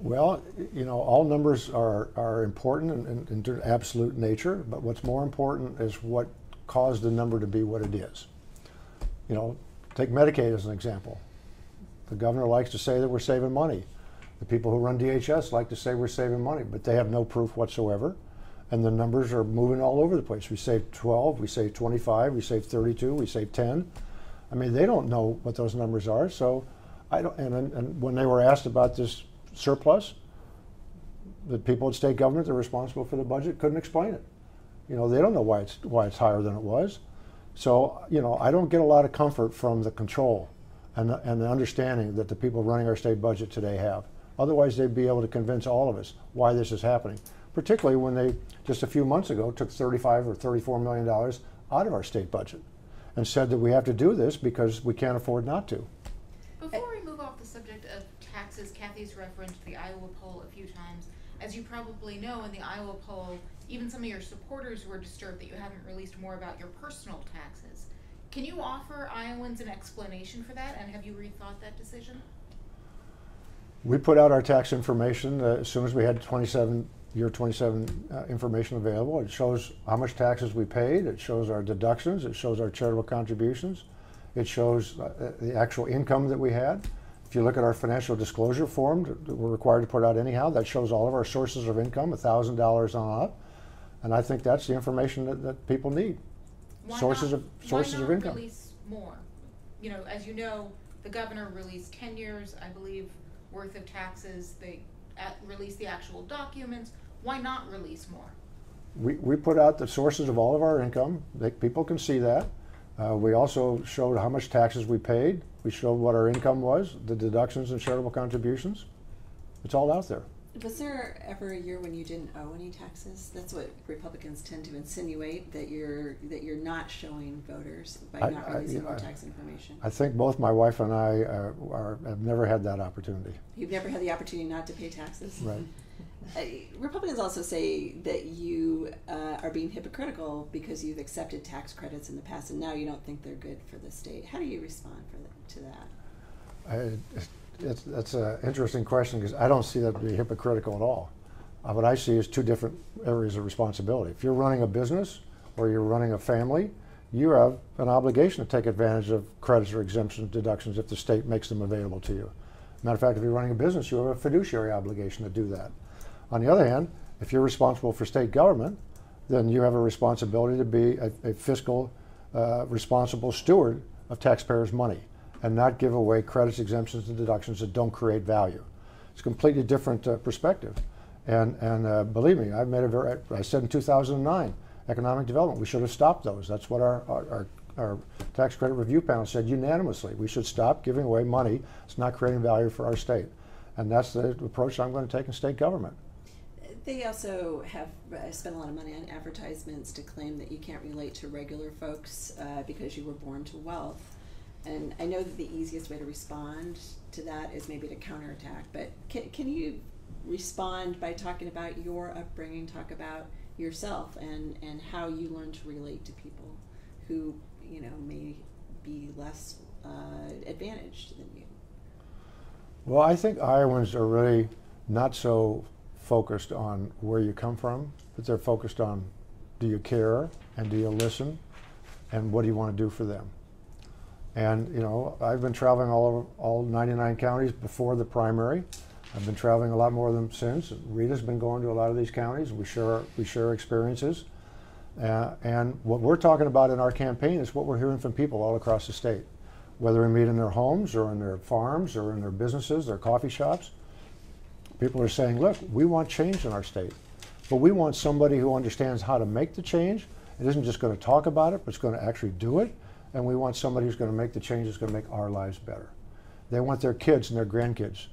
Well, you know, all numbers are important in absolute nature, but what's more important is what caused the number to be what it is. You know, take Medicaid as an example. The governor likes to say that we're saving money. The people who run DHS like to say we're saving money, but they have no proof whatsoever. And the numbers are moving all over the place. We saved 12, we saved 25, we saved 32, we saved 10. I mean, they don't know what those numbers are. So I don't, and when they were asked about this surplus, the people at state government that are responsible for the budget couldn't explain it. You know, they don't know why it's higher than it was. So, you know, I don't get a lot of comfort from the control and the understanding that the people running our state budget today have. Otherwise, they'd be able to convince all of us why this is happening, particularly when they, just a few months ago, took $35 or $34 million out of our state budget and said that we have to do this because we can't afford not to. Before we move off the subject of taxes, Kathy's referenced the Iowa poll a few times. As you probably know, in the Iowa poll, even some of your supporters were disturbed that you haven't released more about your personal taxes. Can you offer Iowans an explanation for that, and have you rethought that decision? We put out our tax information as soon as we had year 27 information available. It shows how much taxes we paid, it shows our deductions, it shows our charitable contributions, it shows the actual income that we had. If you look at our financial disclosure form that we're required to put out anyhow, that shows all of our sources of income, $1,000 on up. And I think that's the information that people need. Sources of income. Why release more? You know, as you know, the governor released 10 years, I believe, worth of taxes. They released the actual documents. Why not release more? We put out the sources of all of our income. People can see that. We also showed how much taxes we paid. We showed what our income was, the deductions and charitable contributions. It's all out there. Was there ever a year when you didn't owe any taxes? That's what Republicans tend to insinuate, that you're not showing voters by not releasing more tax information. I think both my wife and I have never had that opportunity. You've never had the opportunity not to pay taxes? Right. Republicans also say that you are being hypocritical because you've accepted tax credits in the past and now you don't think they're good for the state. How do you respond to that? That's an interesting question because I don't see that to be hypocritical at all. What I see is two different areas of responsibility. If you're running a business or you're running a family, you have an obligation to take advantage of credits or exemptions, deductions if the state makes them available to you. Matter of fact, if you're running a business, you have a fiduciary obligation to do that. On the other hand, if you're responsible for state government, then you have a responsibility to be a fiscal responsible steward of taxpayers' money and not give away credits, exemptions, and deductions that don't create value. It's a completely different perspective. And believe me, I said in 2009, economic development, we should have stopped those. That's what our tax credit review panel said unanimously. We should stop giving away money that's not creating value for our state. And that's the approach I'm going to take in state government. They also have spent a lot of money on advertisements to claim that you can't relate to regular folks because you were born to wealth. And I know that the easiest way to respond to that is maybe to counterattack, but can you respond by talking about your upbringing, talk about yourself and how you learn to relate to people who, you know, may be less advantaged than you? Well, I think Iowans are really not so focused on where you come from, but they're focused on, do you care and do you listen and what do you want to do for them? And you know, I've been traveling all 99 counties before the primary. I've been traveling a lot more of them since. Rita's been going to a lot of these counties. We share experiences. And what we're talking about in our campaign is what we're hearing from people all across the state, whether we meet in their homes or in their farms or in their businesses, their coffee shops. People are saying, look, we want change in our state, but we want somebody who understands how to make the change. It isn't just going to talk about it, but it's going to actually do it. And we want somebody who's going to make the change that's going to make our lives better. They want their kids and their grandkids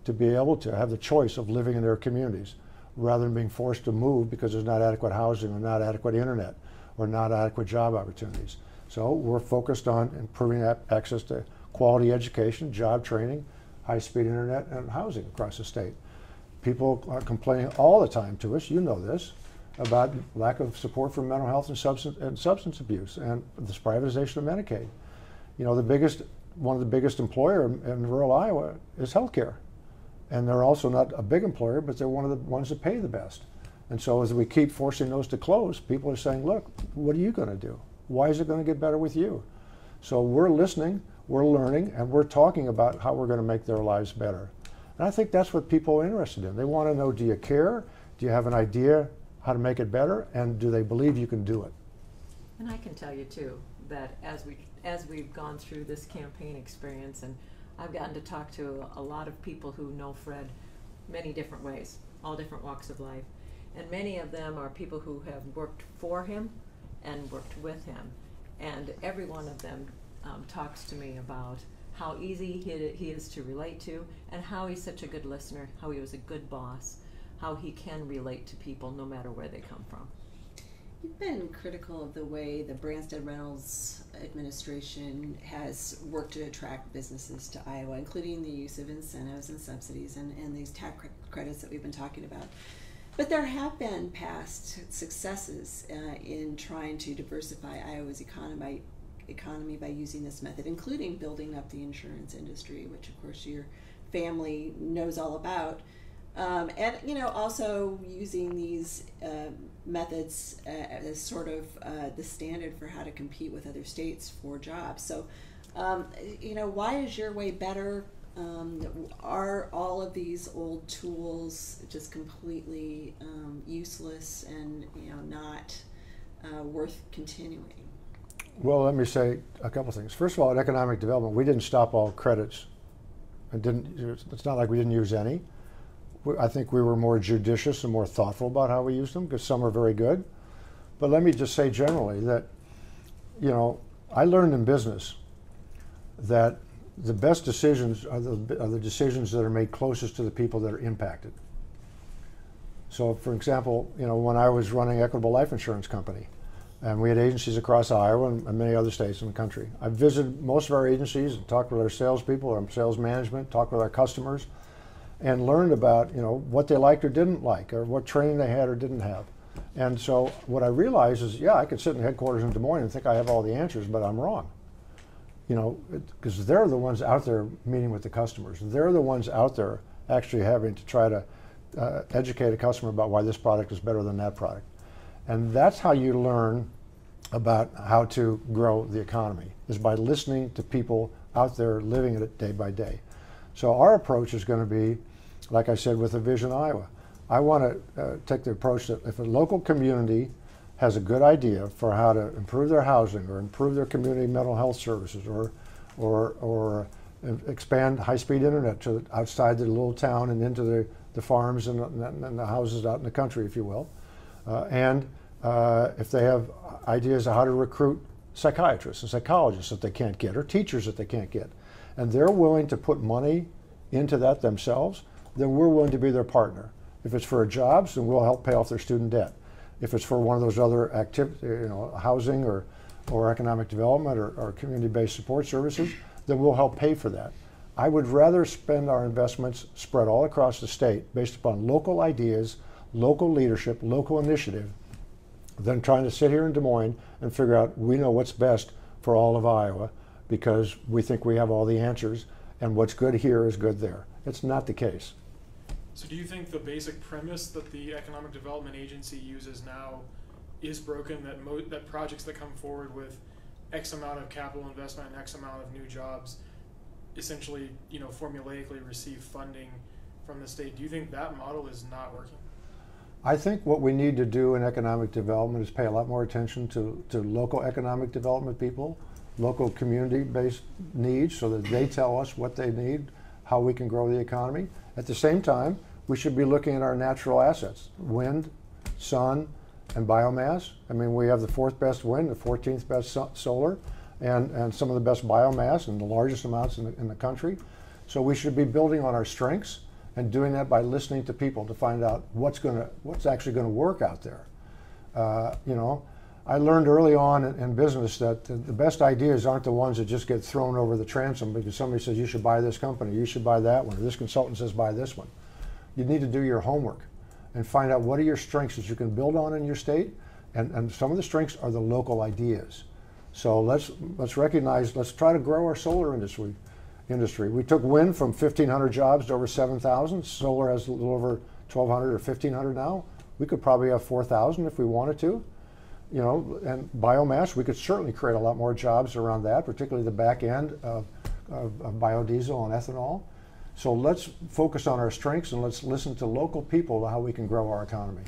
to be able to have the choice of living in their communities rather than being forced to move because there's not adequate housing or not adequate internet or not adequate job opportunities. So we're focused on improving access to quality education, job training, high-speed internet, and housing across the state. People are complaining all the time to us, you know this, about lack of support for mental health and substance abuse and this privatization of Medicaid. You know, one of the biggest employer in rural Iowa is healthcare. And they're also not a big employer, but they're one of the ones that pay the best. And so as we keep forcing those to close, people are saying, look, what are you going to do? Why is it going to get better with you? So we're listening, we're learning, and we're talking about how we're going to make their lives better. And I think that's what people are interested in. They want to know, do you care? Do you have an idea how to make it better? And do they believe you can do it? And I can tell you too, that as we've gone through this campaign experience, and I've gotten to talk to a lot of people who know Fred many different ways, all different walks of life. And many of them are people who have worked for him and worked with him. And every one of them talks to me about how easy he is to relate to, and how he's such a good listener, how he was a good boss, how he can relate to people no matter where they come from. You've been critical of the way the Branstad Reynolds administration has worked to attract businesses to Iowa, including the use of incentives and subsidies and these tax credits that we've been talking about. But there have been past successes in trying to diversify Iowa's economy by using this method, including building up the insurance industry, which of course your family knows all about. And you know, also using these methods as sort of the standard for how to compete with other states for jobs. So, you know, why is your way better? Are all of these old tools just completely useless and, you know, not worth continuing? Well, let me say a couple things. First of all, at economic development, we didn't stop all credits. It's not like we didn't use any. I think we were more judicious and more thoughtful about how we used them, because some are very good. But let me just say generally that, you know, I learned in business that the best decisions are the decisions that are made closest to the people that are impacted. So, for example, you know, when I was running Equitable Life Insurance Company, and we had agencies across Iowa and many other states in the country, I visited most of our agencies and talked with our salespeople, our sales management, talked with our customers, and learned about, you know, what they liked or didn't like, or what training they had or didn't have. And so what I realized is, yeah, I could sit in headquarters in Des Moines and think I have all the answers, but I'm wrong. You know, because they're the ones out there meeting with the customers. They're the ones out there actually having to try to educate a customer about why this product is better than that product. And that's how you learn about how to grow the economy, is by listening to people out there living it day by day. So our approach is going to be, like I said, with a Vision Iowa. I want to take the approach that if a local community has a good idea for how to improve their housing or improve their community mental health services or expand high-speed internet to outside the little town and into the farms and the houses out in the country, if you will, and if they have ideas of how to recruit psychiatrists and psychologists that they can't get, or teachers that they can't get, and they're willing to put money into that themselves, then we're willing to be their partner. If it's for jobs, then we'll help pay off their student debt. If it's for one of those other activities, you know, housing or economic development or community-based support services, then we'll help pay for that. I would rather spend our investments spread all across the state based upon local ideas, local leadership, local initiative, than trying to sit here in Des Moines and figure out we know what's best for all of Iowa because we think we have all the answers and what's good here is good there. It's not the case. So do you think the basic premise that the Economic Development Agency uses now is broken, that projects that come forward with X amount of capital investment and X amount of new jobs essentially, formulaically receive funding from the state. Do you think that model is not working? I think what we need to do in economic development is pay a lot more attention to local economic development people, local community-based needs, so that they tell us what they need, how we can grow the economy. At the same time, we should be looking at our natural assets, wind, sun, and biomass. I mean, we have the 4th best wind, the 14th best solar, and some of the best biomass and the largest amounts in the country. So we should be building on our strengths and doing that by listening to people to find out what's actually going to work out there. I learned early on in business that the best ideas aren't the ones that just get thrown over the transom because somebody says you should buy this company, you should buy that one, or this consultant says buy this one. You need to do your homework and find out what are your strengths that you can build on in your state, and some of the strengths are the local ideas. So let's recognize, let's try to grow our solar industry. We took wind from 1,500 jobs to over 7,000. Solar has a little over 1,200 or 1,500 now. We could probably have 4,000 if we wanted to. And biomass, we could certainly create a lot more jobs around that, particularly the back end of biodiesel and ethanol. So let's focus on our strengths and let's listen to local people to how we can grow our economy.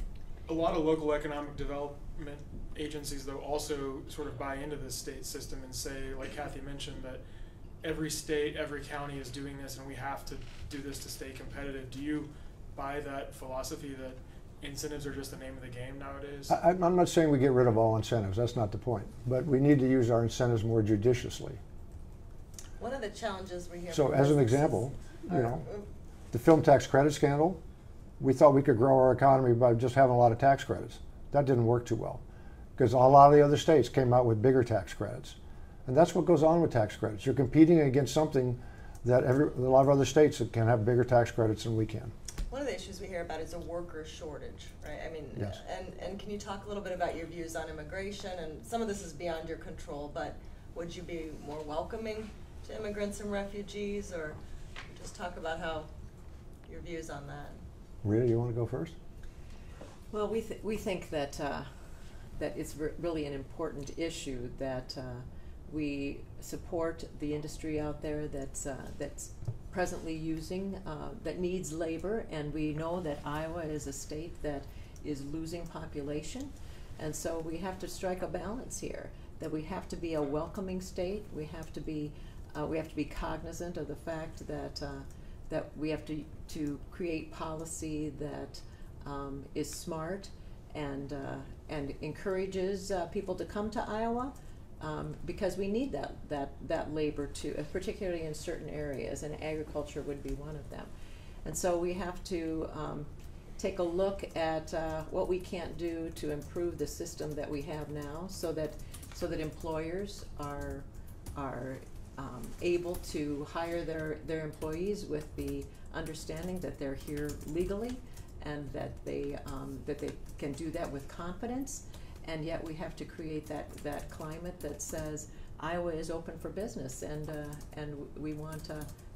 A lot of local economic development agencies, though, also sort of buy into this state system and say, like Kathy mentioned, that every state, every county is doing this and we have to do this to stay competitive. Do you buy that philosophy that incentives are just the name of the game nowadays? I'm not saying we get rid of all incentives, that's not the point. But we need to use our incentives more judiciously. One of the challenges we hear So from as an businesses example, are- the film tax credit scandal, we thought we could grow our economy by just having a lot of tax credits. That didn't work too well because a lot of the other states came out with bigger tax credits. And that's what goes on with tax credits. You're competing against something that a lot of other states can have bigger tax credits than we can. One of the issues we hear about is a worker shortage, right? I mean, Yes. and can you talk a little bit about your views on immigration? And some of this is beyond your control, but would you be more welcoming to immigrants and refugees, or just talk about how your views on that? Rita, you want to go first? Well, we think that that it's really an important issue that we support the industry out there that's presently using that needs labor, and we know that Iowa is a state that is losing population, and so we have to strike a balance here. That we have to be a welcoming state. We have to be cognizant of the fact that that we have to create policy that is smart and encourages people to come to Iowa, because we need that labor too, particularly in certain areas, and agriculture would be one of them. And so we have to take a look at what we can't do to improve the system that we have now, so that employers are able to hire their employees with the understanding that they're here legally, and that they can do that with confidence. And yet we have to create that climate that says Iowa is open for business, and we want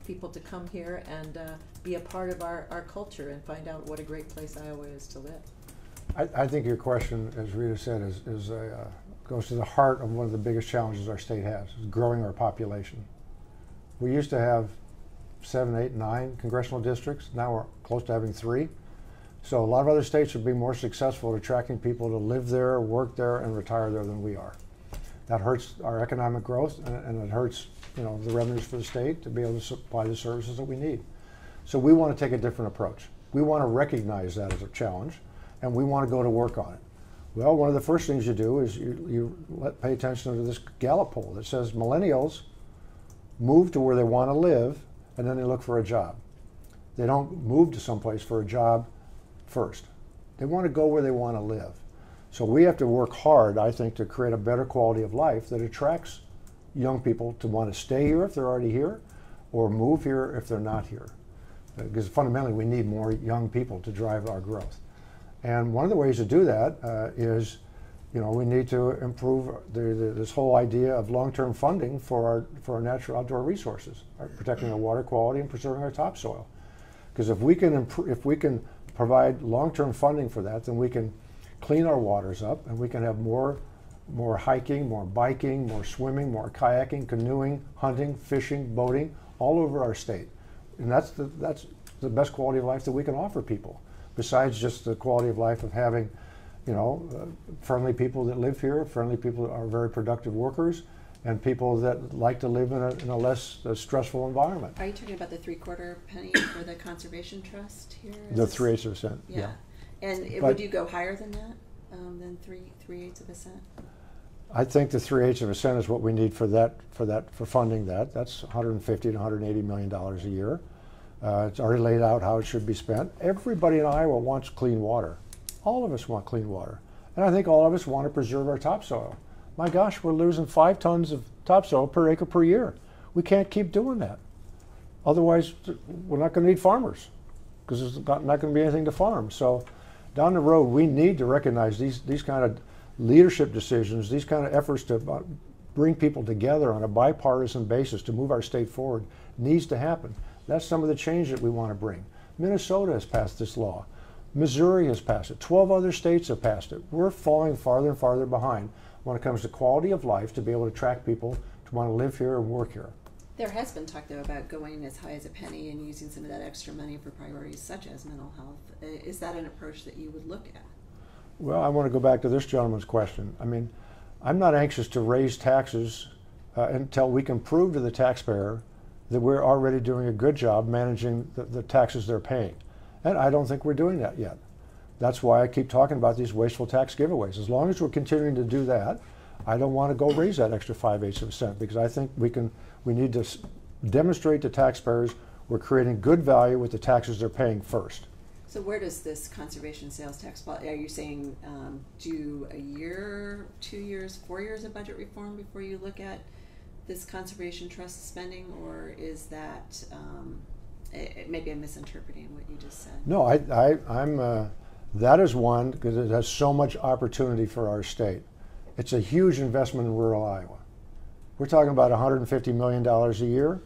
people to come here and be a part of our culture and find out what a great place Iowa is to live. I think your question, as Rita said, goes to the heart of one of the biggest challenges our state has, is growing our population. We used to have 7, 8, 9 congressional districts. Now we're close to having 3. So a lot of other states would be more successful at attracting people to live there, work there, and retire there than we are. That hurts our economic growth, and it hurts, the revenues for the state to be able to supply the services that we need. So we want to take a different approach. We want to recognize that as a challenge, and we want to go to work on it. Well, one of the first things you do is you pay attention to this Gallup poll that says millennials move to where they want to live, and then they look for a job. They don't move to someplace for a job first. They want to go where they want to live. So we have to work hard, I think, to create a better quality of life that attracts young people to want to stay here if they're already here, or move here if they're not here. Because fundamentally we need more young people to drive our growth. And one of the ways to do that is, we need to improve this whole idea of long-term funding for our natural outdoor resources, protecting our water quality and preserving our topsoil. Because if we can provide long-term funding for that, then we can clean our waters up, and we can have more more hiking, more biking, more swimming, more kayaking, canoeing, hunting, fishing, boating, all over our state. And that's the best quality of life that we can offer people, besides just the quality of life of having, friendly people that live here, friendly people that are very productive workers, and people that like to live in a less stressful environment. Are you talking about the 3/4 penny for the conservation trust here? The 3/8 of a cent. Yeah. And But would you go higher than that? Than 3/8 of a cent? I think the 3/8 of a cent is what we need for funding that. That's $150 to $180 million a year. It's already laid out how it should be spent. Everybody in Iowa wants clean water. All of us want clean water. And I think all of us want to preserve our topsoil. My gosh, we're losing 5 tons of topsoil per acre per year. We can't keep doing that. Otherwise, we're not going to need farmers, because there's not going to be anything to farm. So down the road, we need to recognize these kind of leadership decisions, these kind of efforts to bring people together on a bipartisan basis to move our state forward needs to happen. That's some of the change that we want to bring. Minnesota has passed this law. Missouri has passed it. 12 other states have passed it. We're falling farther and farther behind when it comes to quality of life, to be able to attract people to want to live here and work here. There has been talk, though, about going as high as a penny and using some of that extra money for priorities such as mental health. Is that an approach that you would look at? Well, I want to go back to this gentleman's question. I mean, I'm not anxious to raise taxes until we can prove to the taxpayer that we're already doing a good job managing the taxes they're paying. And I don't think we're doing that yet. That's why I keep talking about these wasteful tax giveaways. As long as we're continuing to do that, I don't want to go raise that extra 5/8 of a cent, because I think we need to demonstrate to taxpayers we're creating good value with the taxes they're paying first. So where does this conservation sales tax fall? Are you saying do a year, 2 years, 4 years of budget reform before you look at this conservation trust spending, or is that maybe I'm misinterpreting what you just said? No, I'm that is one, because it has so much opportunity for our state. It's a huge investment in rural Iowa. We're talking about $150 million a year.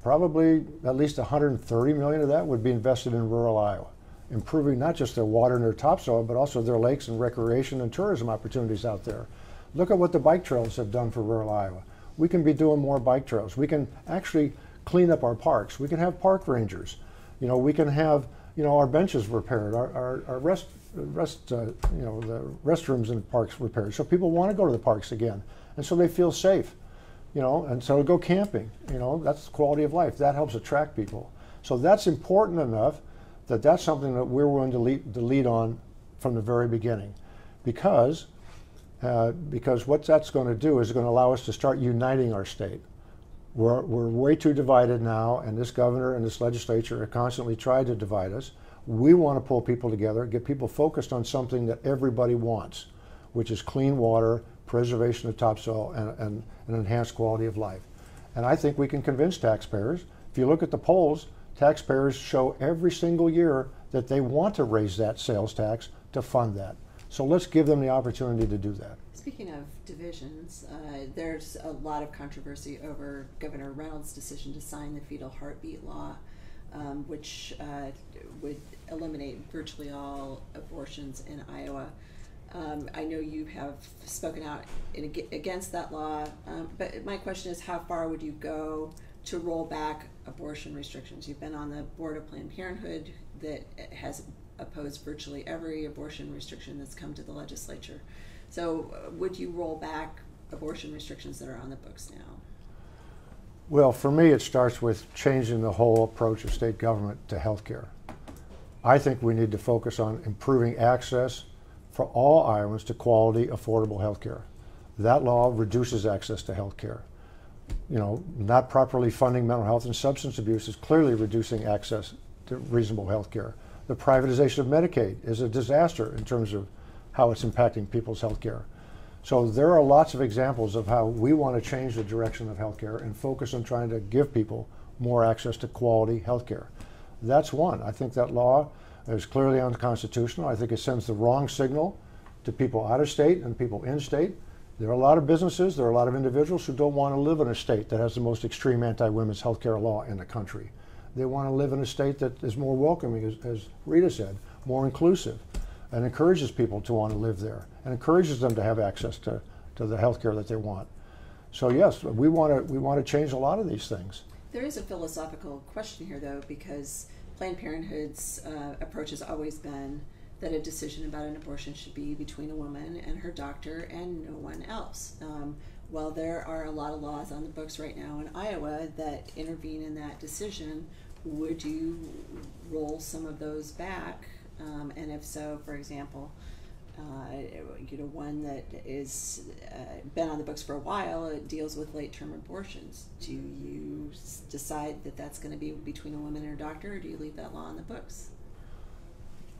Probably at least $130 million of that would be invested in rural Iowa, improving not just their water and their topsoil, but also their lakes and recreation and tourism opportunities out there. Look at what the bike trails have done for rural Iowa. We can be doing more bike trails. We can actually clean up our parks. We can have park rangers. We can have our benches repaired, our the restrooms in the parks repaired, so people want to go to the parks again, and so they feel safe. And so go camping. That's quality of life. That helps attract people. So that's important enough that that's something that we're willing to lead on from the very beginning, because what that's going to do is going to allow us to start uniting our state. We're way too divided now, and this governor and this legislature have constantly tried to divide us. We want to pull people together, get people focused on something that everybody wants, which is clean water, preservation of topsoil, and an enhanced quality of life. And I think we can convince taxpayers. If you look at the polls, taxpayers show every single year that they want to raise that sales tax to fund that. So let's give them the opportunity to do that. Speaking of divisions, there's a lot of controversy over Governor Reynolds' decision to sign the fetal heartbeat law, which would eliminate virtually all abortions in Iowa. I know you have spoken out against that law, but my question is, how far would you go to roll back abortion restrictions? You've been on the board of Planned Parenthood that has opposed virtually every abortion restriction that's come to the legislature. So would you roll back abortion restrictions that are on the books now? Well, for me, it starts with changing the whole approach of state government to health care. I think we need to focus on improving access for all Iowans to quality, affordable health care. That law reduces access to health care. Not properly funding mental health and substance abuse is clearly reducing access to reasonable health care. The privatization of Medicaid is a disaster in terms of how it's impacting people's health care. So there are lots of examples of how we want to change the direction of health care and focus on trying to give people more access to quality health care. That's one. I think that law is clearly unconstitutional. I think it sends the wrong signal to people out of state and people in state. There are a lot of businesses, there are a lot of individuals who don't want to live in a state that has the most extreme anti-women's health care law in the country. They want to live in a state that is more welcoming, as Rita said, more inclusive, and encourages people to want to live there, and encourages them to have access to to the health care that they want. So yes, we want to change a lot of these things. There is a philosophical question here, though, because Planned Parenthood's approach has always been that a decision about an abortion should be between a woman and her doctor and no one else. While there are a lot of laws on the books right now in Iowa that intervene in that decision, would you roll some of those back? And if so, for example, one that is been on the books for a while, it deals with late-term abortions. Do you decide that that's going to be between a woman and her doctor, or do you leave that law on the books?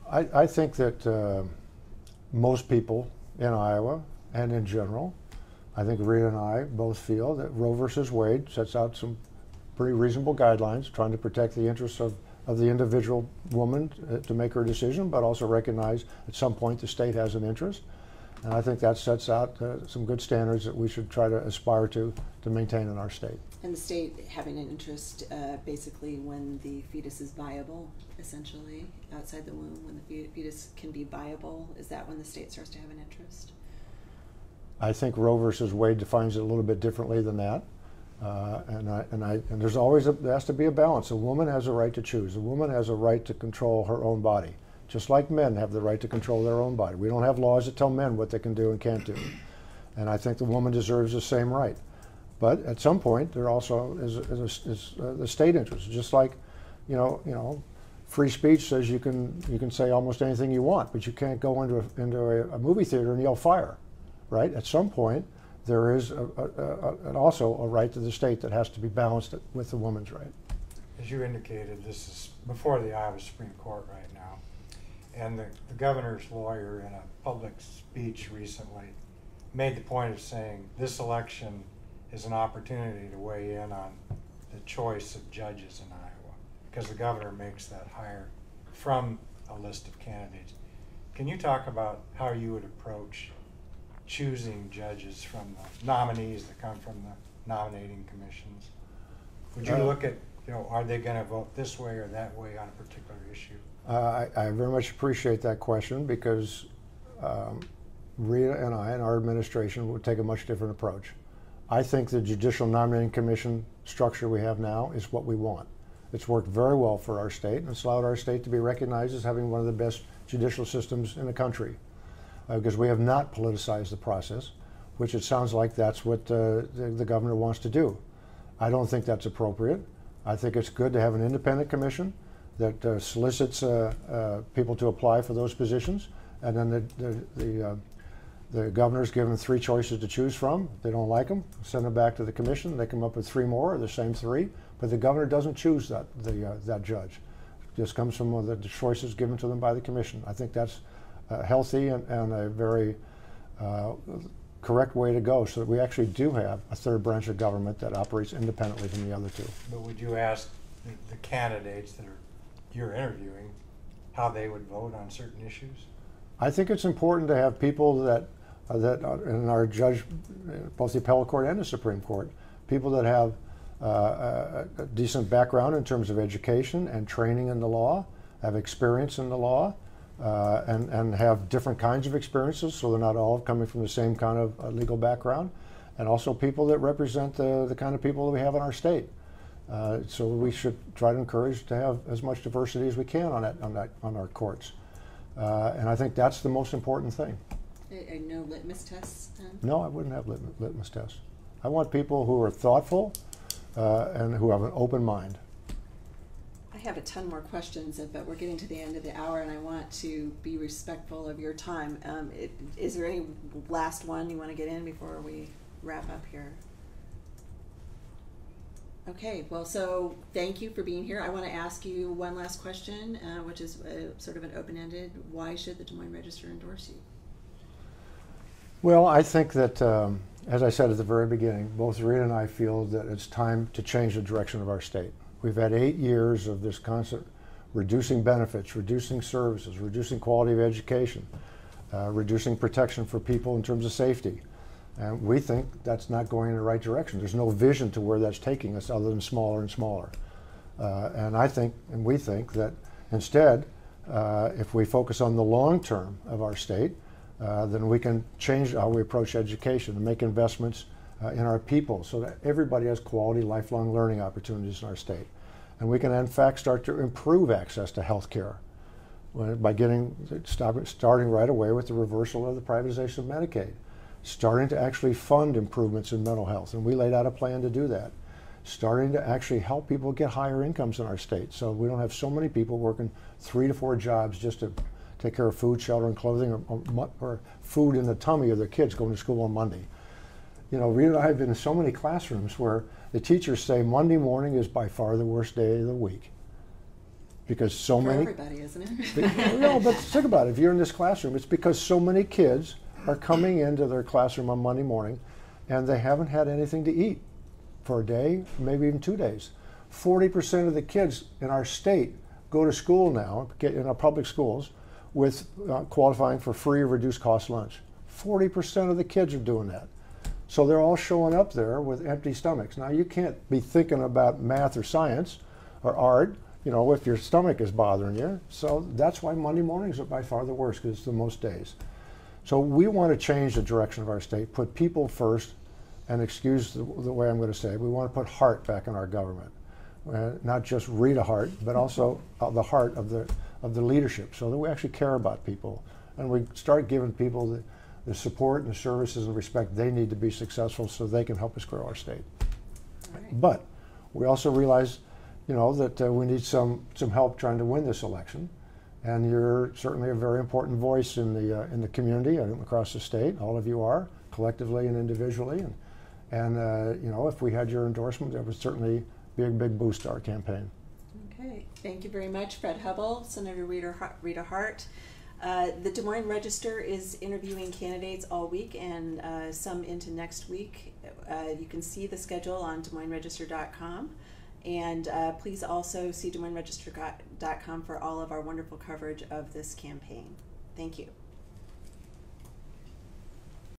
I think that most people in Iowa and in general, I think Rita and I both feel that Roe versus Wade sets out some pretty reasonable guidelines trying to protect the interests of the individual woman to make her decision, but also recognize at some point the state has an interest. And I think that sets out some good standards that we should try to aspire to maintain in our state. And the state having an interest basically when the fetus is viable, essentially, outside the womb, when the fetus can be viable, is that when the state starts to have an interest? I think Roe versus Wade defines it a little bit differently than that. And there's always there has to be a balance. A woman has a right to choose. A woman has a right to control her own body, just like men have the right to control their own body. We don't have laws that tell men what they can do and can't do. And I think the woman deserves the same right. But at some point, there also is the state interest. Just like, free speech says you can say almost anything you want, but you can't go into a movie theater and yell fire, right? At some point, there is also a right to the state that has to be balanced with the woman's right. As you indicated, this is before the Iowa Supreme Court right now. And the governor's lawyer in a public speech recently made the point of saying this election is an opportunity to weigh in on the choice of judges in Iowa, because the governor makes that hire from a list of candidates. Can you talk about how you would approach choosing judges from the nominees that come from the nominating commissions? Would you look at, are they going to vote this way or that way on a particular issue? I very much appreciate that question, because Rita and I and our administration would take a much different approach. I think the judicial nominating commission structure we have now is what we want. It's worked very well for our state, and it's allowed our state to be recognized as having one of the best judicial systems in the country. Because we have not politicized the process, which it sounds like that's what the governor wants to do. I don't think that's appropriate. I think it's good to have an independent commission that solicits people to apply for those positions, and then the governor's given 3 choices to choose from. If they don't like them, send them back to the commission. They come up with 3 more, or the same 3, but the governor doesn't choose that judge. It just comes from the choices given to them by the commission. I think that's healthy and a very correct way to go, so that we actually do have a third branch of government that operates independently from the other 2. But would you ask the candidates that you're interviewing how they would vote on certain issues? I think it's important to have people that in our judge, both the appellate court and the Supreme Court, people that have a decent background in terms of education and training in the law, have experience in the law, and have different kinds of experiences, so they're not all coming from the same kind of legal background, and also people that represent the kind of people that we have in our state. So we should try to encourage to have as much diversity as we can on our courts, and I think that's the most important thing. No litmus tests? No, I wouldn't have litmus tests. I want people who are thoughtful and who have an open mind. I have a ton more questions, but we're getting to the end of the hour, and I want to be respectful of your time. Is there any last one you want to get in before we wrap up here? Okay, well, so thank you for being here. I want to ask you one last question, which is sort of an open-ended. Why should the Des Moines Register endorse you? Well, I think that, as I said at the very beginning, both Rita and I feel that it's time to change the direction of our state. We've had 8 years of this constant reducing benefits, reducing services, reducing quality of education, reducing protection for people in terms of safety. And we think that's not going in the right direction. There's no vision to where that's taking us other than smaller and smaller. And we think that instead, if we focus on the long term of our state, then we can change how we approach education and make investments in our people so that everybody has quality lifelong learning opportunities in our state. And we can in fact start to improve access to health care by starting right away with the reversal of the privatization of Medicaid, starting to actually fund improvements in mental health, and we laid out a plan to do that, starting to actually help people get higher incomes in our state so we don't have so many people working 3 to 4 jobs just to take care of food, shelter, and clothing, or food in the tummy of their kids going to school on Monday. You know, Rita and I have been in so many classrooms where the teachers say Monday morning is by far the worst day of the week. Because so For many. everybody, isn't it? No, but think about it. If you're in this classroom, it's because so many kids are coming into their classroom on Monday morning and they haven't had anything to eat for a day, maybe even 2 days. 40% of the kids in our state go to school now, in our public schools, with qualifying for free or reduced cost lunch. 40% of the kids are doing that. So they're all showing up there with empty stomachs. Now you can't be thinking about math or science or art, you know, if your stomach is bothering you. So that's why Monday mornings are by far the worst, because it's the most days. So we want to change the direction of our state, put people first, and excuse the way I'm going to say it, we want to put heart back in our government. Not just read a heart, but also the heart of the leadership, so that we actually care about people. And we start giving people the support and the services and respect they need to be successful so they can help us grow our state. Right. But we also realize, you know, that we need some help trying to win this election. And you're certainly a very important voice in the community and across the state. All of you are, collectively and individually. And you know, if we had your endorsement, that would certainly be a big boost to our campaign. Okay, thank you very much, Fred Hubbell, Senator Rita Hart. The Des Moines Register is interviewing candidates all week and some into next week. You can see the schedule on DesMoinesRegister.com. And please also see DesMoinesRegister.com for all of our wonderful coverage of this campaign. Thank you.